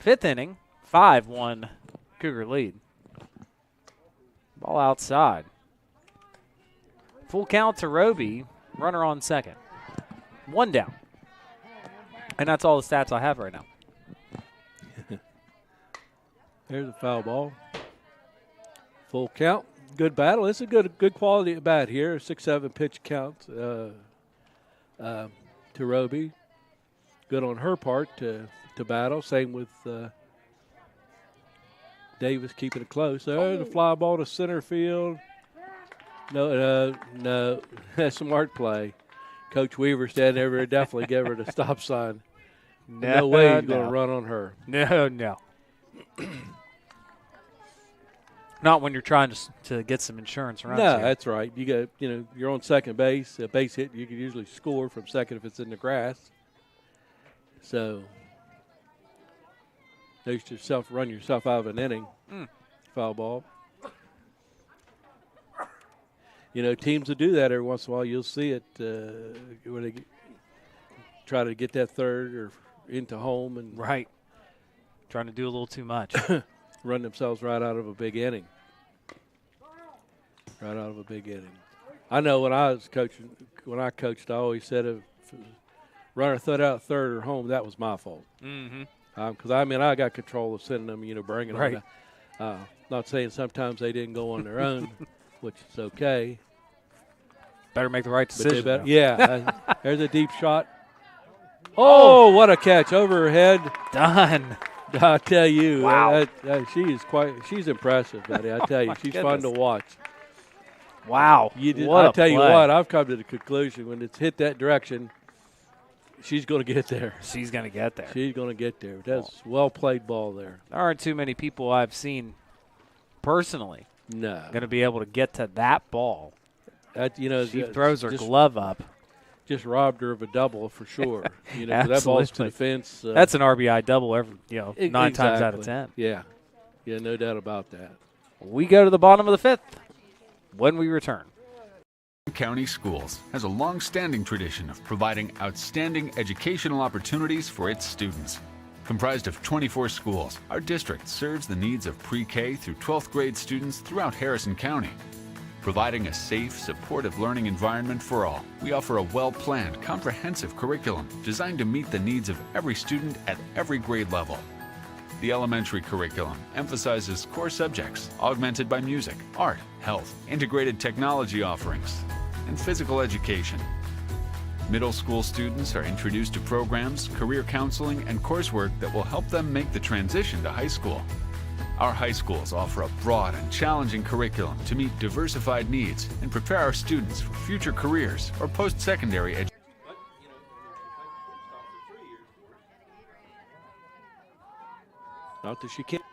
5th inning, 5-1 Cougar lead. Ball outside. Full count to Roby. Runner on second. 1 down. And that's all the stats I have right now. There's a foul ball. Full count. Good battle. It's a good quality at bat here. 6-7 pitch count to Roby. Good on her part to battle. Same with Davis keeping it close. There's a fly ball to center field. No. That's smart play. Coach Weaver standing there definitely gave her the stop sign. No way he's going to run on her. No. Not when you're trying to get some insurance runs. No, here. that's right. You got you're on second base. A base hit, you can usually score from second if it's in the grass. So, run yourself out of an inning. Foul ball. Teams will do that every once in a while. You'll see it where they try to get that third or into home and right. Trying to do a little too much. run themselves right out of a big inning. I know when I coached, I always said if runner thrown out third or home, that was my fault. Mm-hmm. Because I got control of sending them, bringing right. them. Not saying sometimes they didn't go on their own, which is okay. Better make the right decision. There's a deep shot. Oh, what a catch over her head. Done. I tell you, wow. She's impressive, buddy. I tell you, she's fun to watch. Wow. I'll tell you what, I've come to the conclusion when it's hit that direction, she's going to get there. She's going to get there. She's going to get there. That's well-played ball there. There aren't too many people I've seen personally going to be able to get to that ball. She throws her glove up. Just robbed her of a double for sure. That ball's to the fence. That's an RBI double every 9 times out of 10. Yeah, no doubt about that. We go to the bottom of the 5th when we return. County Schools has a long-standing tradition of providing outstanding educational opportunities for its students. Comprised of 24 schools, our district serves the needs of pre-K through 12th grade students throughout Harrison County. Providing a safe, supportive learning environment for all, we offer a well-planned, comprehensive curriculum designed to meet the needs of every student at every grade level. The elementary curriculum emphasizes core subjects augmented by music, art, health, integrated technology offerings, and physical education. Middle school students are introduced to programs, career counseling, and coursework that will help them make the transition to high school. Our high schools offer a broad and challenging curriculum to meet diversified needs and prepare our students for future careers or post-secondary education. Not that she can't.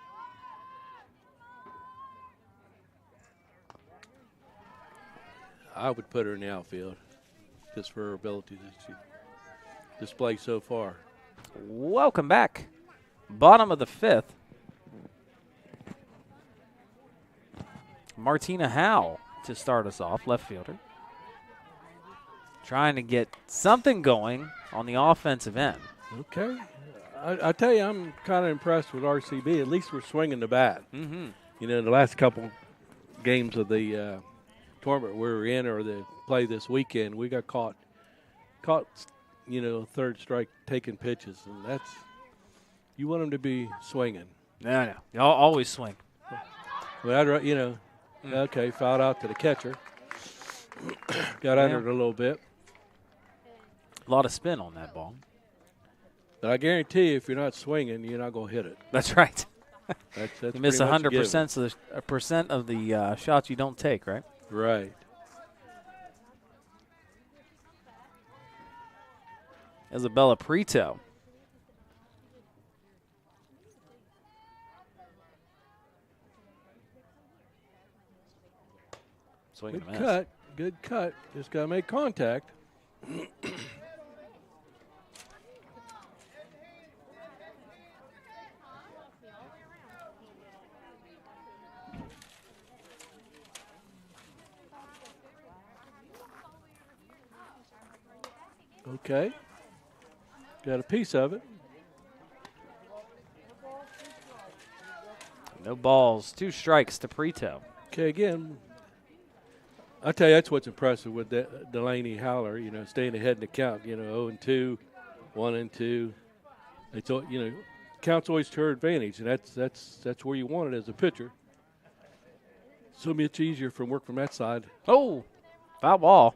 I would put her in the outfield just for her ability that she displayed so far. Welcome back. Bottom of the 5th. Martina Howe to start us off, left fielder. Trying to get something going on the offensive end. Okay. I tell you, I'm kind of impressed with RCB. At least we're swinging the bat. Mm-hmm. You know, the last couple games of the tournament we were in or the play this weekend, we got caught, you know, third strike taking pitches. And that's – you want them to be swinging. No. Y'all always swing. Well, I'd, you know, okay, fouled out to the catcher. Got under it a little bit. A lot of spin on that ball. But I guarantee you, if you're not swinging, you're not going to hit it. That's right. That's you miss pretty much 100% of the shots you don't take, right? Right. Isabella Prito. Swing and a miss. Good cut. Just got to make contact. Okay. Got a piece of it. No balls, 2 strikes to Prito. Okay, again, I tell you, that's what's impressive with Delaney Howler, you know, staying ahead in the count, you know, 0-2, 1-2. It's, you know, count's always to her advantage, and that's where you want it as a pitcher. So much easier from work from that side. Oh, foul ball.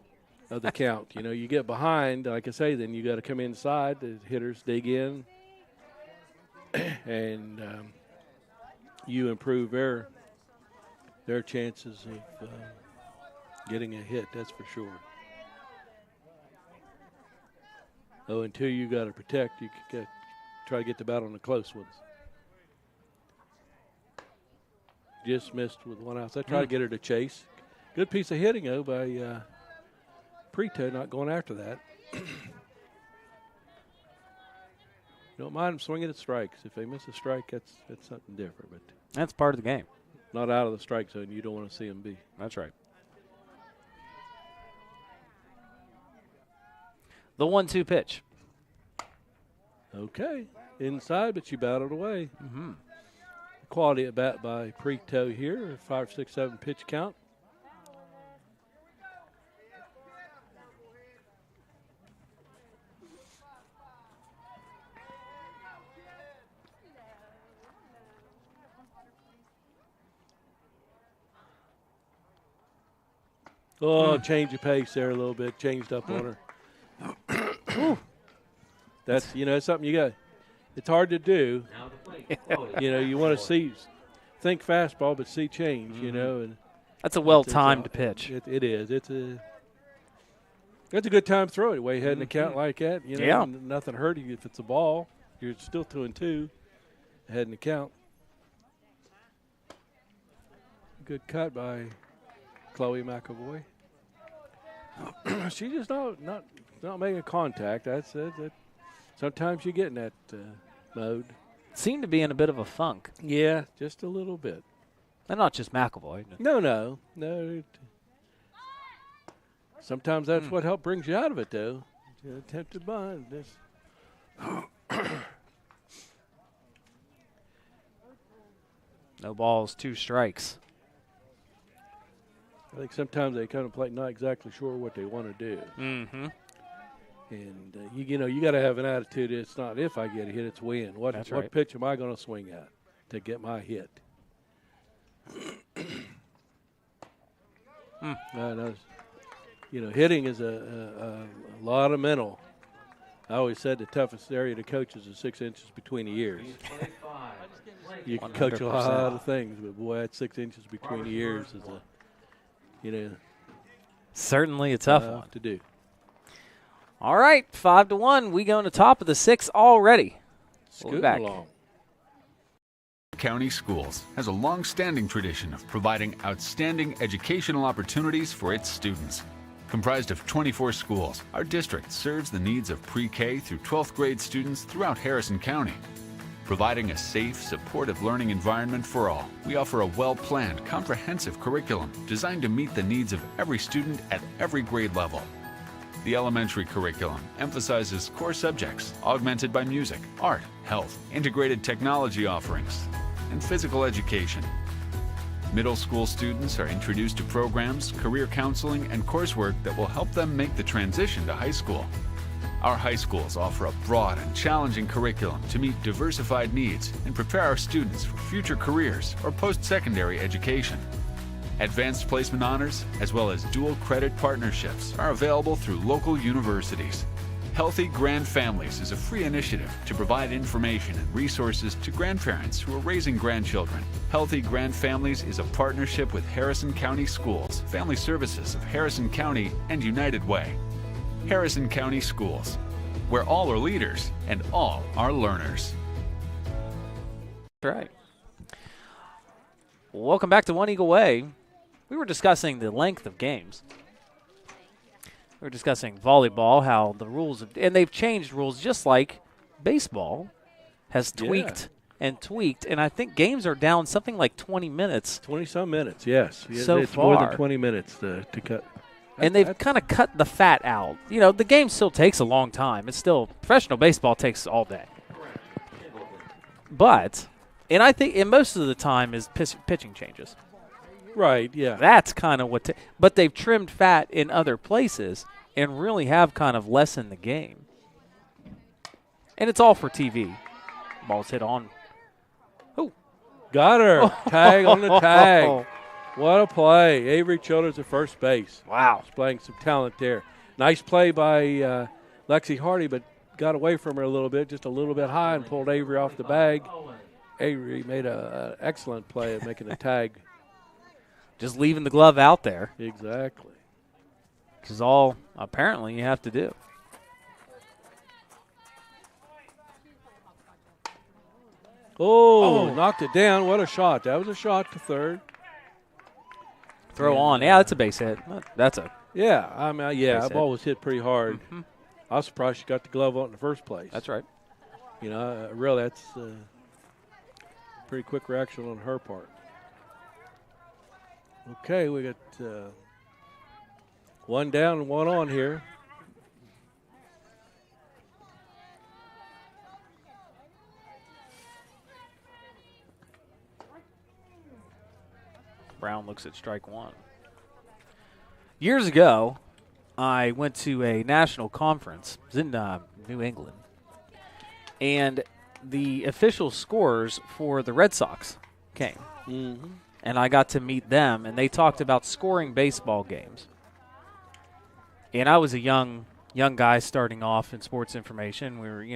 Of the count. You know, you get behind, like I say, then you got to come inside. The hitters dig in, and you improve their chances of getting a hit. That's for sure. 0-2, you got to protect. You got try to get the bat on the close ones. Just missed with one out. So I try to get her to chase. Good piece of hitting though by. Prito not going after that. Don't mind them swinging at strikes. If they miss a strike, that's something different. But that's part of the game. Not out of the strike zone. You don't want to see them be. That's right. The 1-2 pitch. Okay. Inside, but you battled away. Mm-hmm. Quality at bat by Prito here. 5, 6, 7 pitch count. Oh, change of pace there a little bit. Changed up on her. That's, you know, something you got. It's hard to do. You know, you want to think fastball, but see change, you know. And that's a well-timed pitch. It is. It's a good time to throw it. Way ahead in the count like that. You know, nothing hurting you if it's a ball. You're still 2-2 ahead in the count. Good cut by Chloe McAvoy. She's just not making contact. That's it. Sometimes you get in that mode. Seemed to be in a bit of a funk. Yeah, just a little bit. And not just McAvoy. No. Sometimes that's what brings you out of it, though. Attempted bunt. No balls, 2 strikes. I think sometimes they kind of play not exactly sure what they want to do. Mm-hmm. And, you know, you got to have an attitude. It's not if I get a hit, it's when. What pitch am I going to swing at to get my hit? You know, hitting is a lot of mental. I always said the toughest area to coach is the 6 inches between the ears. You can coach a lot of things, but, boy, that 6 inches between the ears is certainly a tough one to do. All right, 5-1. We go on the top of the 6th already. We'll be back. Along. County Schools has a long-standing tradition of providing outstanding educational opportunities for its students. Comprised of 24 schools, our district serves the needs of pre-K through 12th grade students throughout Harrison County. Providing a safe, supportive learning environment for all, we offer a well-planned, comprehensive curriculum designed to meet the needs of every student at every grade level. The elementary curriculum emphasizes core subjects augmented by music, art, health, integrated technology offerings, and physical education. Middle school students are introduced to programs, career counseling, and coursework that will help them make the transition to high school. Our high schools offer a broad and challenging curriculum to meet diversified needs and prepare our students for future careers or post-secondary education. Advanced placement honors, as well as dual credit partnerships, are available through local universities. Healthy Grand Families is a free initiative to provide information and resources to grandparents who are raising grandchildren. Healthy Grand Families is a partnership with Harrison County Schools, Family Services of Harrison County, and United Way. Harrison County Schools, where all are leaders and all are learners. That's right. Welcome back to One Eagle Way. We were discussing the length of games. We were discussing volleyball, how the rules and they've changed rules just like baseball has tweaked and tweaked, and I think games are down something like 20 minutes. 20-some minutes, yes. So it's far. more than 20 minutes to cut. And they've kind of cut the fat out. You know, the game still takes a long time. It's still professional baseball takes all day. But, and I think, and most of the time is pitching changes. Right, yeah. That's kind of what. But they've trimmed fat in other places and really have kind of lessened the game. And it's all for TV. Ball's hit on. Oh, got her. Tag on the tag. What a play. Avery Childers at first base. Wow. Displaying some talent there. Nice play by Lexi Hardy, but got away from her a little bit, just a little bit high, and pulled Avery off the bag. Avery made an excellent play at making a tag. Just leaving the glove out there. Exactly. Which is all, apparently, you have to do. Oh, knocked it down. What a shot. That was a shot to third. Throw on. Yeah, that's a base hit. That's a. Yeah, I mean, Base that ball was hit pretty hard. Mm-hmm. I was surprised she got the glove on in the first place. That's right. You know, really, that's pretty quick reaction on her part. Okay, we got one down and one on here. Brown looks at strike one. Years ago, I went to a national conference. It was in New England. And the official scorers for the Red Sox came. Mm-hmm. And I got to meet them, and they talked about scoring baseball games. And I was a young guy starting off in sports information. We were,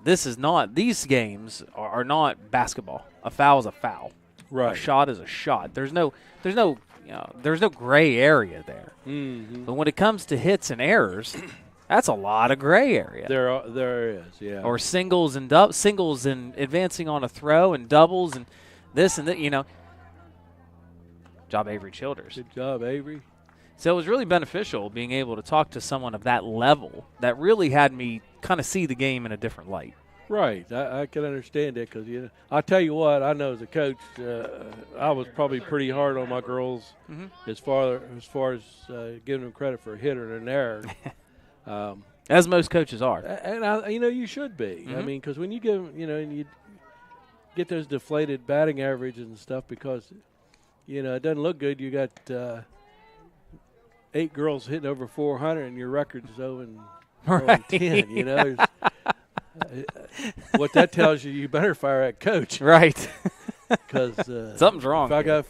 these games are not basketball. A foul is a foul. Right. A shot is a shot. There's no gray area there. Mm-hmm. But when it comes to hits and errors, that's a lot of gray area. There is, yeah. Or singles and singles and advancing on a throw and doubles and this and that, Job Avery Childers. Good job, Avery. So it was really beneficial being able to talk to someone of that level that really had me kind of see the game in a different light. Right. I can understand it because, I'll tell you what, I know as a coach, I was probably pretty hard on my girls as far as giving them credit for a hit or an error. As most coaches are. And, you should be. Mm-hmm. I mean, because when you give them, and you get those deflated batting averages and stuff because, it doesn't look good. You got 8 girls hitting over 400 and your record is 0-10, what that tells you, you better fire that coach. Right. Because something's wrong. If I got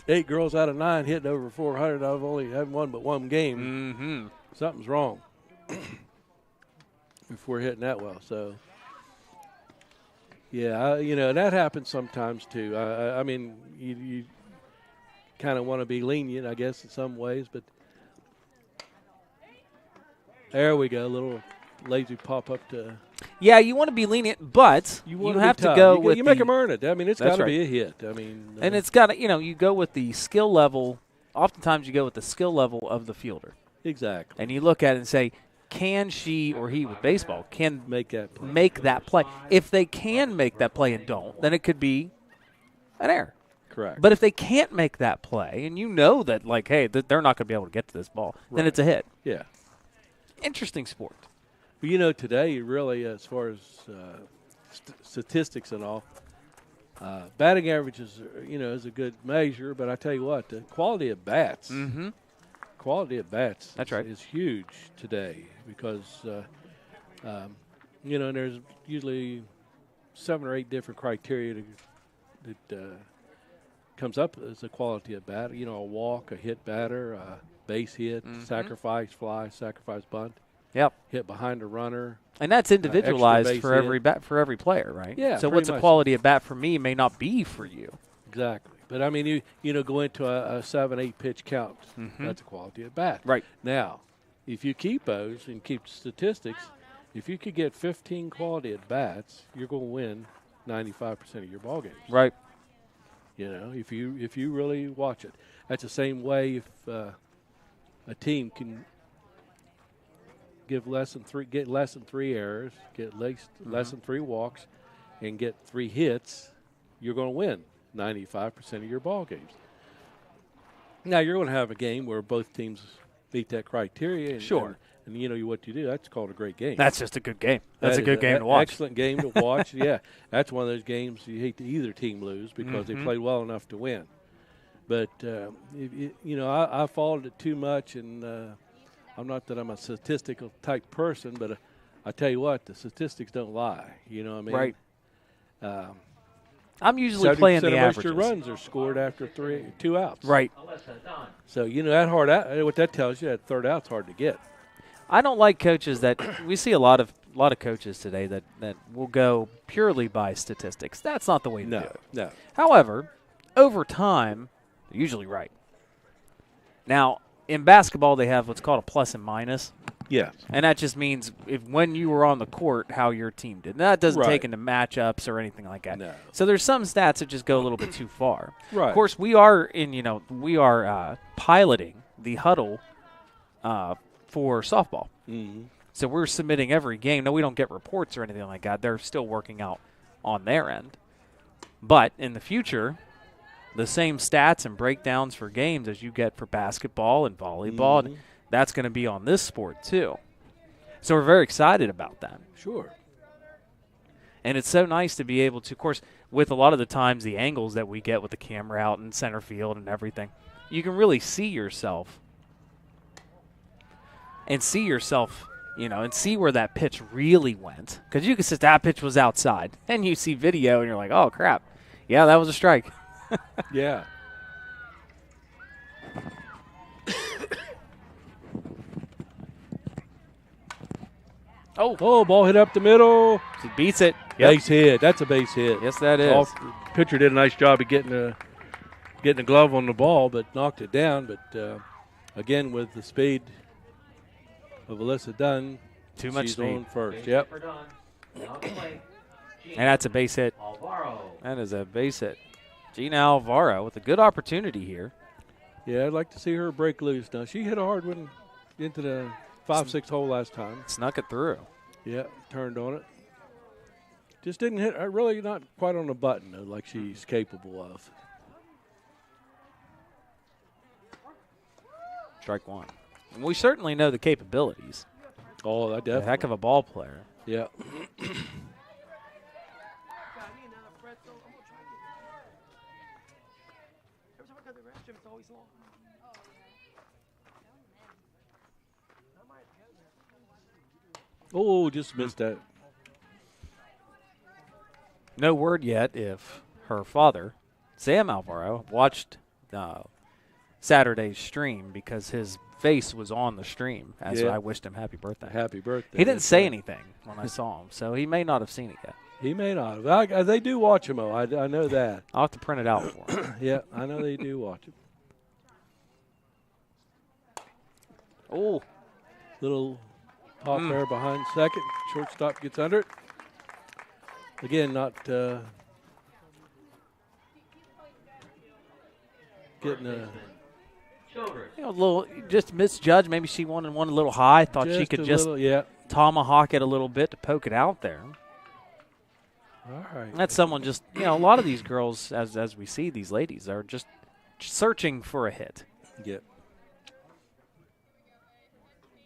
8 girls out of 9 hitting over 400, I've only had one game. Mm-hmm. Something's wrong if we're hitting that well. So, yeah, that happens sometimes too. I mean, you kind of want to be lenient, I guess, in some ways. But there we go, little lazy pop up to. Yeah, you want to be lenient, but you wanna have be to tough. go you, with you make the, them earn it. I mean, it's That's got to right. be a hit. I mean, and it's got to, you go with the skill level. Oftentimes you go with the skill level of the fielder. exactly And you look at it and say, can she or he with baseball can make that play. make that play? If they can make that play and don't, then it could be an error. Correct. But if they can't make that play, and you know that, like, hey, they're not going to be able to get to this ball, then Right. it's a hit. Yeah. Interesting sport. But, today, really, as far as statistics and all, batting averages, is a good measure. But I tell you what, the quality of bats, Mm-hmm. That's right. is huge today because, and there's usually 7 or 8 different criteria that comes up as a quality of bat. A walk, a hit batter, a base hit, sacrifice fly, sacrifice bunt, Yep. hit behind a runner. And that's individualized base for hit. every bat for every player, right? Yeah, So pretty what's a much. quality of bat for me may not be for you. Exactly. But, I mean, you go into a 7-8 pitch count. That's a quality of bat. Right. Now, if you keep those and keep statistics, if you could get 15 quality at bats, you're going to win 95% of your ball games. Right. If you really watch it. That's the same way if a team can get less than 3 errors, get less than 3 walks, and get 3 hits, you're going to win 95% of your ball games. Now, you're going to have a game where both teams meet that criteria. Sure. And what you do, that's called a great game. That's just a good game. That's That a good is game to watch. Excellent game to watch. Yeah, that's one of those games you hate to either team lose because they played well enough to win. But I followed it too much, and I'm not that I'm a statistical type person, but I tell you what, the statistics don't lie. You know what I mean? Right. I'm usually playing the 70% of most of averages. your runs are scored after 2 outs. Right. So that hard out. What that tells you, that third out's hard to get. I don't like coaches that we see a lot of coaches today that will go purely by statistics. That's not the way to do it. No. However, over time, they're usually right. Now, in basketball, they have what's called a plus and minus. Yes. And that just means when you were on the court, how your team did. Now, that doesn't Right. take into matchups or anything like that. No. So there's some stats that just go a little bit too far. Right. Of course, we are piloting the huddle for softball. Mm-hmm. So we're submitting every game. No, we don't get reports or anything like that. They're still working out on their end. But in the future, the same stats and breakdowns for games as you get for basketball and volleyball, Mhm. that's going to be on this sport too. So we're very excited about that. Sure. And it's so nice to be able to, of course, with a lot of the times the angles that we get with the camera out in center field and everything, you can really see yourself and see where that pitch really went. Because you can say that pitch was outside. And you see video and you're like, oh, crap. Yeah, that was a strike. Yeah. Oh, ball hit up the middle. He beats it. Yep. Base hit. That's a base hit. Yes, that is. Pitcher did a nice job of getting a glove on the ball, but knocked it down. But again, with the speed of Alyssa Dunn, Too much she's speed. on first. Yep. And that's a base hit. That is a base hit. Gina Alvaro with a good opportunity here. Yeah, I'd like to see her break loose now. She hit a hard one into the 5-6 hole last time. Snuck it through. Yeah, turned on it. Just didn't hit, really not quite on the button, though, like she's capable of. Strike one. And we certainly know the capabilities. Oh, that A definitely. heck of a ball player. Yeah. Oh, just missed that. No word yet if her father, Sam Alvaro, watched Saturday's stream because his face was on the stream as Yeah. I wished him happy birthday. Happy birthday. He didn't That's say right. anything when I saw him, so he may not have seen it yet. He may not have. They do watch him, though. I know that. I'll have to print it out for him. Yeah, I know they do watch him. Oh, Little Pop there behind second. Shortstop gets under it. Again, not getting a Childress. A little just misjudged. Maybe she wanted one a little high. Thought she could just tomahawk it a little bit to poke it out there. All right. That's someone just, a lot of these girls, as we see, these ladies are just searching for a hit. Yep.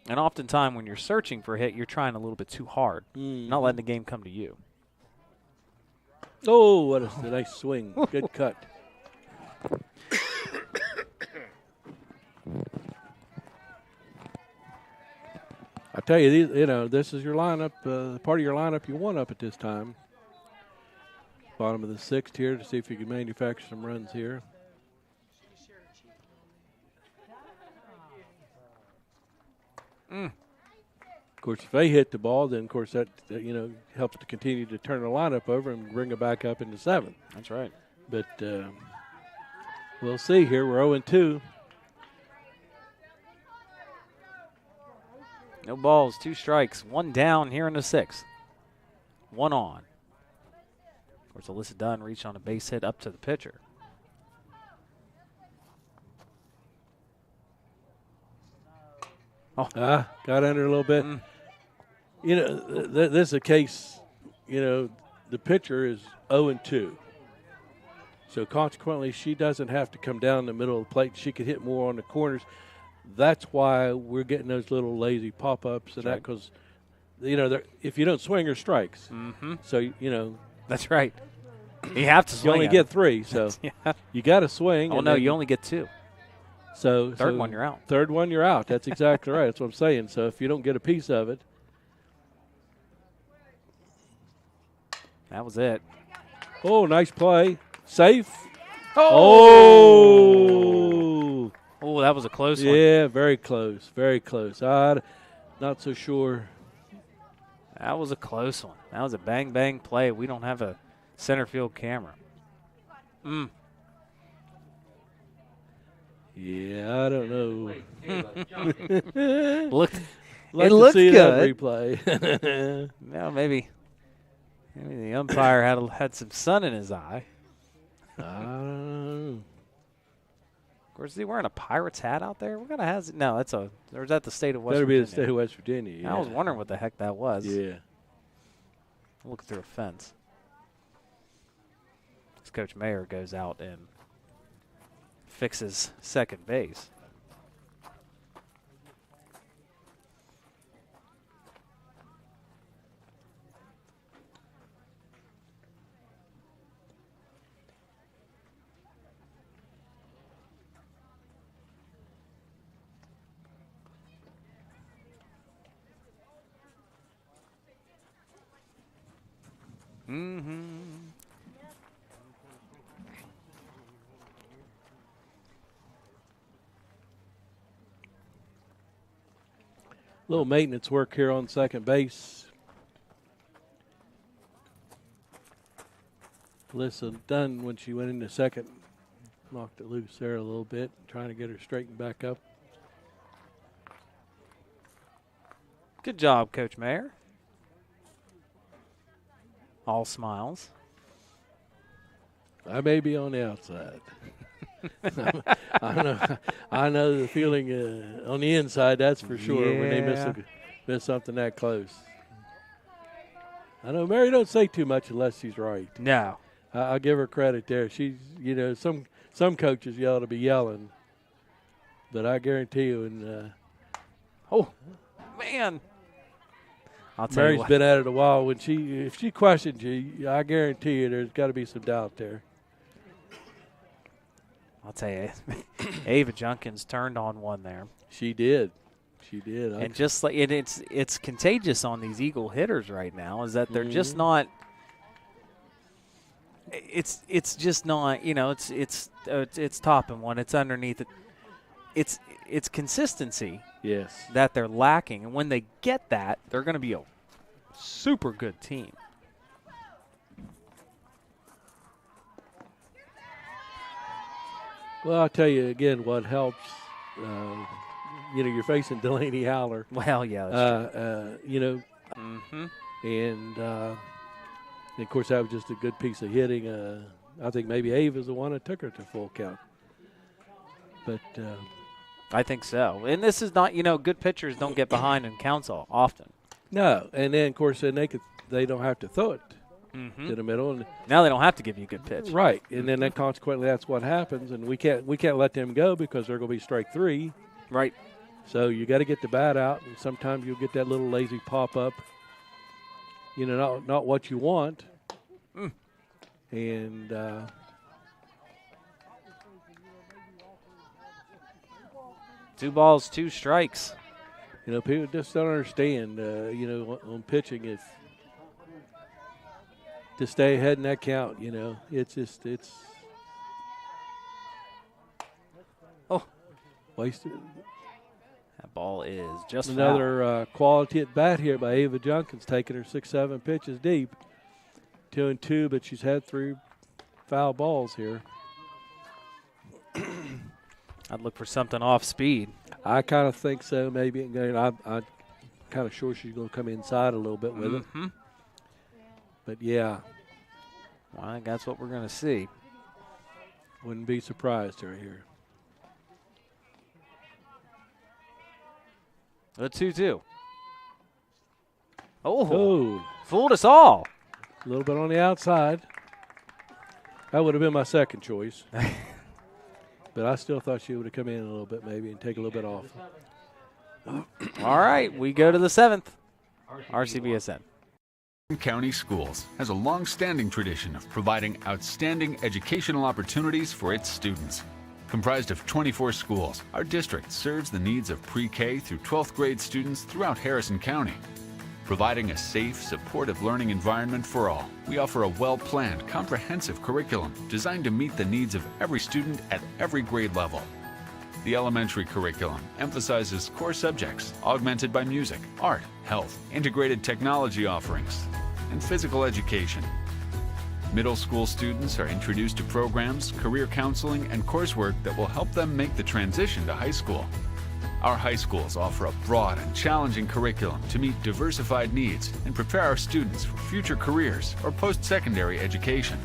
And oftentimes when you're searching for a hit, you're trying a little bit too hard, not letting the game come to you. Oh, what a nice swing. Good cut. I tell you, this is your lineup, part of your lineup you want up at this time. Bottom of the sixth here to see if you can manufacture some runs here. Of course, if they hit the ball, then, of course, that helps to continue to turn the lineup over and bring it back up into seventh. That's right. But we'll see here. We're 0-2. No balls, 2 strikes, 1 down here in the sixth. 1 on. Of course, Alyssa Dunn reached on a base hit up to the pitcher. Oh, got under a little bit. This is a case, the pitcher is 0-2. So consequently, she doesn't have to come down the middle of the plate. She could hit more on the corners. That's why we're getting those little lazy pop-ups and that, because, if you don't swing, or strikes. So, That's right. You have to swing. You only get 3, so you got to swing. Oh, no, you only get 2. So third one, you're out. Third one, you're out. That's exactly right. That's what I'm saying. So if you don't get a piece of it. That was it. Oh, nice play. Safe. Oh, that was a close one. Yeah, very close. Very close. Not so sure. That was a close one. That was a bang-bang play. We don't have a center field camera. Yeah, I don't know. It looked see good. That replay. Well, maybe the umpire had some sun in his eye. I don't know. Of course, is he wearing a Pirates hat out there? What kind of hat is it? No, or is that the state of West Virginia? Better be the state of West Virginia. Yeah. I was wondering what the heck that was. Yeah. Looking through a fence. As Coach Mayer goes out and fixes second base. Little maintenance work here on second base. Alyssa Dunn, when she went into second, knocked it loose there a little bit, trying to get her straightened back up. Good job, Coach Mayer. All smiles. I may be on the outside. I know the feeling on the inside, that's for sure, when they miss something that close. I know Mary don't say too much unless she's right. No. I'll give her credit there. She's, some coaches ought to be yelling, but I guarantee you. And oh, man. I'll tell Mary's you what. been at it a while. If she questions you, I guarantee you there's got to be some doubt there. I'll tell you, Ava Junkins turned on one there. She did. And just like it's contagious on these Eagle hitters right now, is that they're just not. It's just not. It's topping one. It's underneath it. It's consistency. Yes. That they're lacking, and when they get that, they're going to be a super good team. Well, I'll tell you again what helps you're facing Delaney Howler. Well, yeah. That's true. And of course that was just a good piece of hitting. I think maybe Ava's the one that took her to full count. But I think so. And this is not, good pitchers don't get behind in counts often. no, and then of course they don't have to throw it to the middle. And Now they don't have to give you a good pitch. right, and then consequently that's what happens, and we can't let them go because they're going to be strike 3. Right. So you got to get the bat out, and sometimes you'll get that little lazy pop up. Not what you want. And 2 balls, 2 strikes. people just don't understand. On pitching, if to stay ahead in that count, it's wasted. That ball is just Another quality at bat here by Ava Junkins, taking her 6-7 pitches deep. 2-2, but she's had 3 foul balls here. I'd look for something off speed. I kind of think so, maybe. I'm kind of sure she's going to come inside a little bit with it. But, yeah. Well, I think that's what we're going to see. Wouldn't be surprised right here. The 2-2. Oh, Fooled us all. a little bit on the outside. That would have been my second choice. But I still thought she would have come in a little bit maybe and take a little bit off. All right, we go to the 7th. RCBSN. County Schools has a long-standing tradition of providing outstanding educational opportunities for its students. Comprised of 24 schools, our district serves the needs of pre-K through 12th grade students throughout Harrison County. Providing a safe, supportive learning environment for all, we offer a well-planned, comprehensive curriculum designed to meet the needs of every student at every grade level. The elementary curriculum emphasizes core subjects augmented by music, art, health, integrated technology offerings, and physical education. Middle school students are introduced to programs, career counseling, and coursework that will help them make the transition to high school. Our high schools offer a broad and challenging curriculum to meet diversified needs and prepare our students for future careers or post-secondary education.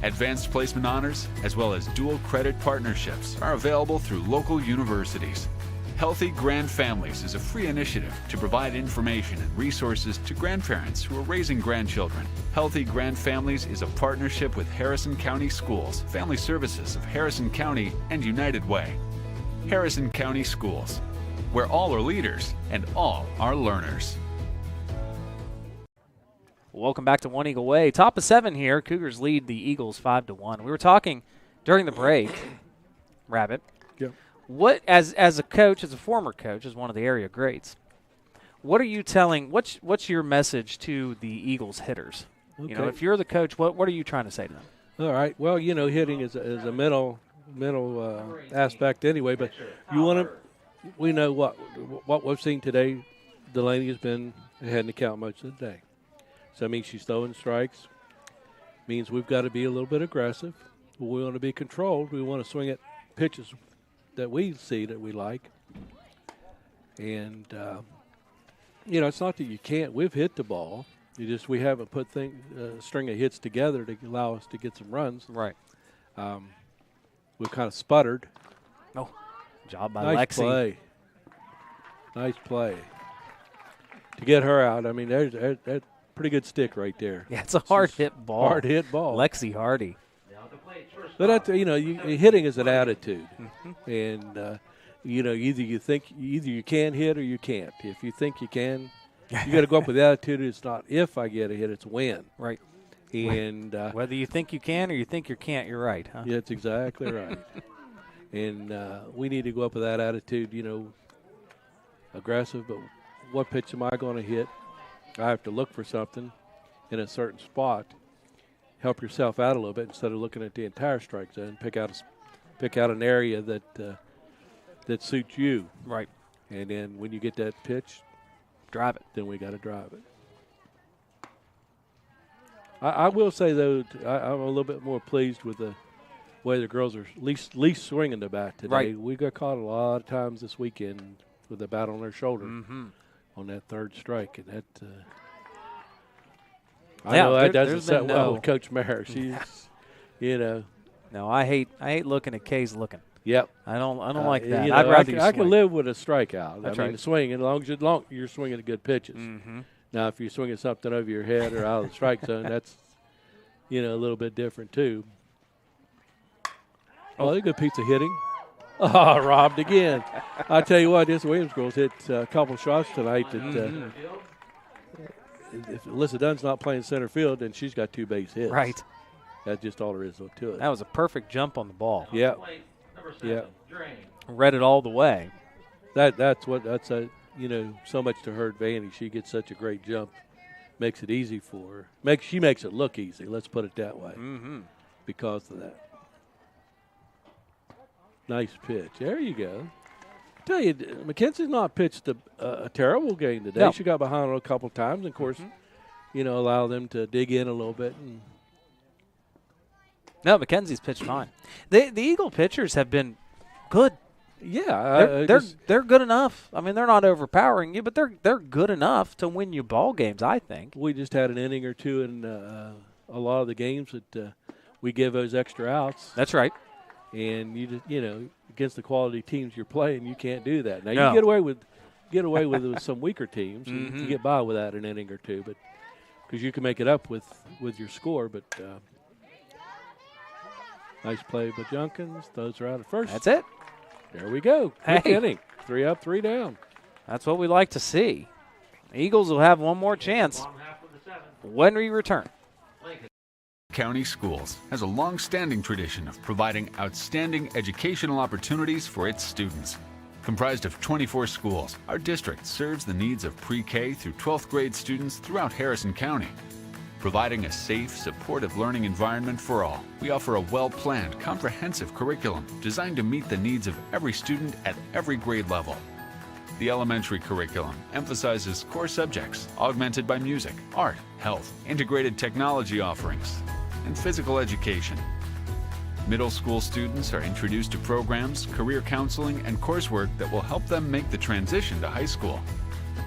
Advanced placement honors, as well as dual credit partnerships, are available through local universities. Healthy Grand Families is a free initiative to provide information and resources to grandparents who are raising grandchildren. Healthy Grand Families is a partnership with Harrison County Schools, Family Services of Harrison County, and United Way. Harrison County Schools, where all are leaders and all are learners. Welcome back to One Eagle Way. Top of 7 here. Cougars lead the Eagles 5-1. We were talking during the break, Rabbit. Yep. What, as a coach, as a former coach, as one of the area greats, what are you telling? What's your message to the Eagles hitters? Okay. If you're the coach, what are you trying to say to them? All right. Well, hitting is a mental aspect anyway. But you want to. We know what we've seen today. Delaney has been ahead in the count much of the day. So that means she's throwing strikes. Means we've got to be a little bit aggressive. We want to be controlled. We want to swing at pitches that we see that we like. And it's not that you can't. We've hit the ball. We haven't put string of hits together to allow us to get some runs. Right. We've kind of sputtered. Oh, job by Nice Lexi. play. Nice play. To get her out, I mean, there's pretty good stick right there. Yeah, it's a hard hit ball. Hard hit ball. Lexi Hardy. But that's, hitting is an attitude, and either you can hit or you can't. If you think you can, you got to go up with the attitude. It's not if I get a hit, it's when. Right. And whether you think you can or you think you can't, you're right, huh? yeah, that's exactly right. And we need to go up with that attitude. Aggressive, but what pitch am I going to hit? I have to look for something in a certain spot. Help yourself out a little bit instead of looking at the entire strike zone. Pick out an area that suits you. Right. And then when you get that pitch, drive it. Then we got to drive it. I will say though, I'm a little bit more pleased with way the girls are least swinging the bat today. Right. We got caught a lot of times this weekend with the bat on their shoulder on that third strike, and that. I know that doesn't set well with Coach Maher. She's, you know. No, I hate looking at K's looking. Yep. I don't like that. You know, I'd rather you I can swing. live with a strikeout. That's I mean, right. swinging, as long as you're swinging at good pitches. Now, if you're swinging something over your head or out of the strike zone, that's, you know, a little bit different too. Oh, a good piece of hitting. Oh, robbed again. I tell you what, this Williams girl's hit a couple shots tonight that if Alyssa Dunn's not playing center field, then she's got 2 base hits. Right. That's just all there is to it. That was a perfect jump on the ball. Yeah. Number 7, Yeah. Drain. Read it all the way. That's you know, so much to her advantage. She gets such a great jump, makes it easy for her. She makes it look easy. Let's put it that way. Because of that. Nice pitch. There you go. I tell you, McKenzie's not pitched a terrible game today. No. She got behind a couple times, and of course, you know, allow them to dig in a little bit. And No, McKenzie's pitched fine. The Eagle pitchers have been good. yeah, They're good enough. I mean, they're not overpowering you, but they're good enough to win you ball games, I think. we just had an inning or two in a lot of the games that we give those extra outs. That's right. And you know, against the quality teams you're playing, you can't do that. Now No. you get away with some weaker teams, and you get by without an inning or two, but because you can make it up with your score. But nice play by Junkins. Those are out at first. That's it. There we go. Quick Hey. inning. 3 up, 3 down. That's what we like to see. Eagles will have one more chance Bottom half of the 7th. when we return. Lincoln. County Schools has a long-standing tradition of providing outstanding educational opportunities for its students. Comprised of 24 schools, our district serves the needs of pre-K through 12th grade students throughout Harrison County. Providing a safe, supportive learning environment for all, we offer a well-planned, comprehensive curriculum designed to meet the needs of every student at every grade level. The elementary curriculum emphasizes core subjects augmented by music, art, health, integrated technology offerings, and physical education. Middle school students are introduced to programs, career counseling, and coursework that will help them make the transition to high school.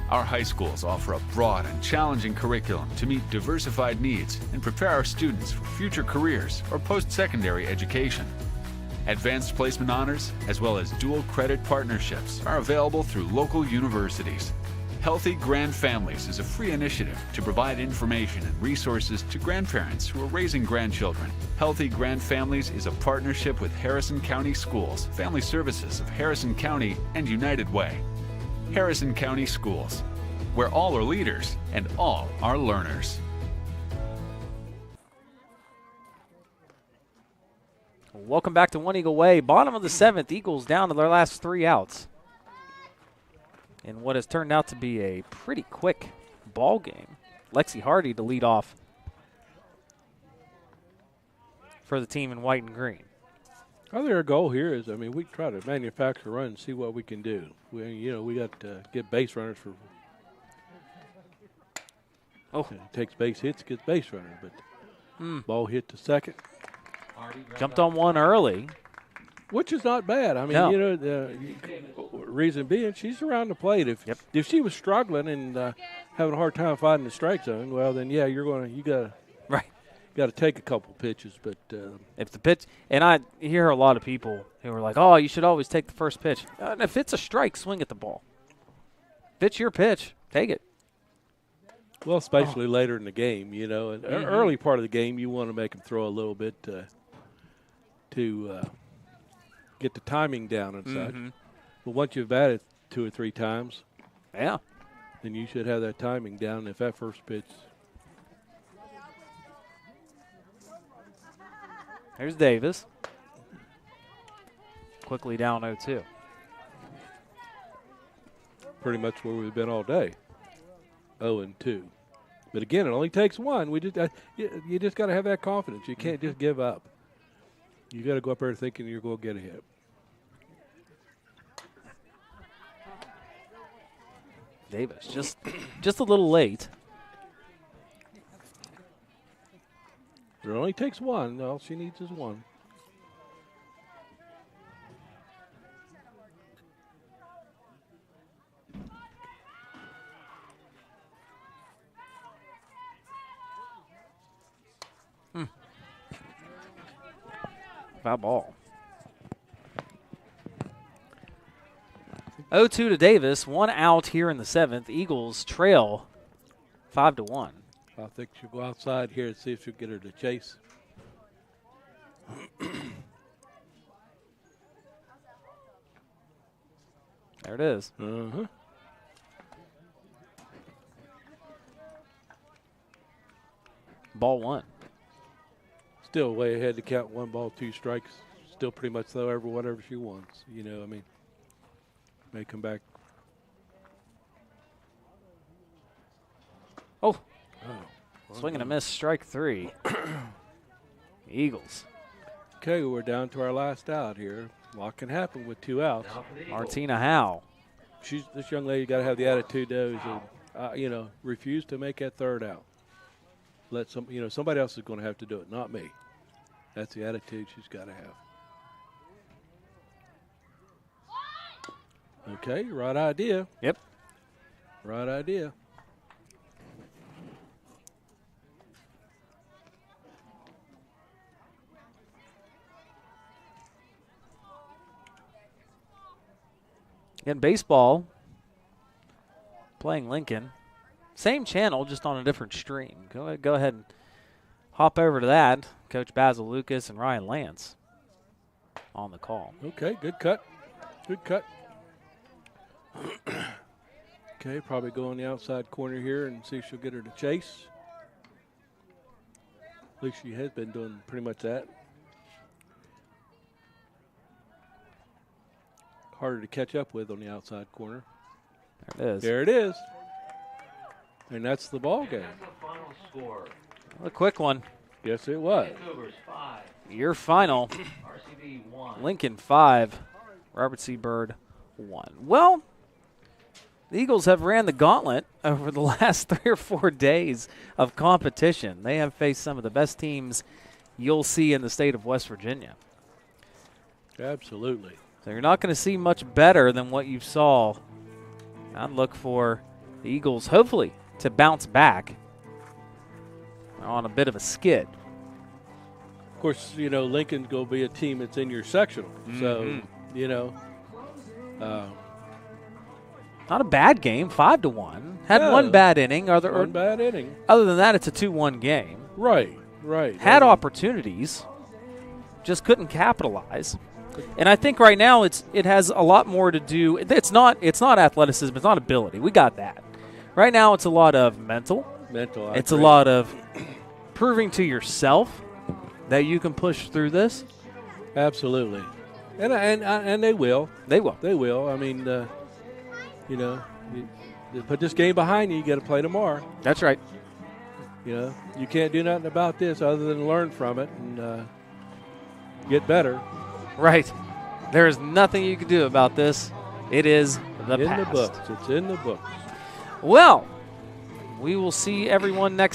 Our high schools offer a broad and challenging curriculum to meet diversified needs and prepare our students for future careers or post-secondary education. Advanced placement honors, as well as dual credit partnerships, are available through local universities. Healthy Grand Families is a free initiative to provide information and resources to grandparents who are raising grandchildren. Healthy Grand Families is a partnership with Harrison County Schools, Family Services of Harrison County, and United Way. Harrison County Schools, where all are leaders and all are learners. Welcome back to One Eagle Way. Bottom of the 7th, Eagles down to their last 3 outs. In what has turned out to be a pretty quick ball game. Lexi Hardy to lead off for the team in white and green. I think our goal here is, we try to manufacture a run and see what we can do. We got to get base runners for. Oh, It takes base hits, gets base runners, but ball hit to second, jumped on one early. which is not bad. No. Reason being, she's around the plate. If she was struggling and having a hard time finding the strike zone, well, then yeah, you got to take a couple pitches, but. If the pitch, and I hear a lot of people who are like, oh, you should always take the first pitch. And if it's a strike, swing at the ball. If it's your pitch, take it. Well, especially later in the game, and early part of the game, you want to make them throw a little bit to get the timing down and such. But once you've batted 2 or 3 times, Yeah. then you should have that timing down. And if that first pitch, Here's Davis. Quickly down 0-2. pretty much where we've been all day, 0-2. But again, it only takes one. You just got to have that confidence. You can't just give up. You got to go up there thinking you're going to get a hit. Davis just a little late. It only takes one. All she needs is one. Foul ball. 0-2 to Davis. 1 out here in the 7th. Eagles trail 5-1. I think she'll go outside here and see if she'll get her to chase. There it is. Uh-huh. Ball 1. Still way ahead to count 1 ball, 2 strikes. Still pretty much throw over whatever she wants. May come back. Oh. Oh. Swing and a miss, strike 3. Eagles. Okay, we're down to our last out here. A lot can happen with 2 outs. Martina Howe. This young lady got to have the attitude, though, is refuse to make that 3rd out. Let somebody else is going to have to do it, not me. That's the attitude she's got to have. Okay, right idea. Yep. Right idea. In baseball, playing Lincoln, same channel, just on a different stream. Go ahead and hop over to that. Coach Basil Lucas and Ryan Lance on the call. Okay, good cut. Good cut. Okay, probably go on the outside corner here and see if she'll get her to chase. At least she has been doing pretty much that. Harder to catch up with on the outside corner. There it is. There it is. And that's the ball game. That's the final score. A quick one. Yes, it was. Vancouver's 5, Your final, RCB 1. Lincoln 5, Robert C. Byrd 1. Well, the Eagles have ran the gauntlet over the last 3 or 4 days of competition. They have faced some of the best teams you'll see in the state of West Virginia. Absolutely. So you're not going to see much better than what you saw. I'd look for the Eagles, hopefully, to bounce back on a bit of a skid. Of course, Lincoln's going to be a team that's in your sectional. So, not a bad game, 5-1. Had Yeah. one bad inning. one bad inning. Other than that, it's a 2-1 game. Right. Had opportunities, just couldn't capitalize. And I think right now it has a lot more to do. It's not athleticism. It's not ability. We got that. Right now it's a lot of mental. It's a lot of proving to yourself that you can push through this. Absolutely. And they will. They will. They will. I mean, you put this game behind you, you got to play tomorrow. That's right. You can't do nothing about this other than learn from it and get better. Right. There is nothing you can do about this. It is the past. In the books. It's in the books. Well, we will see everyone next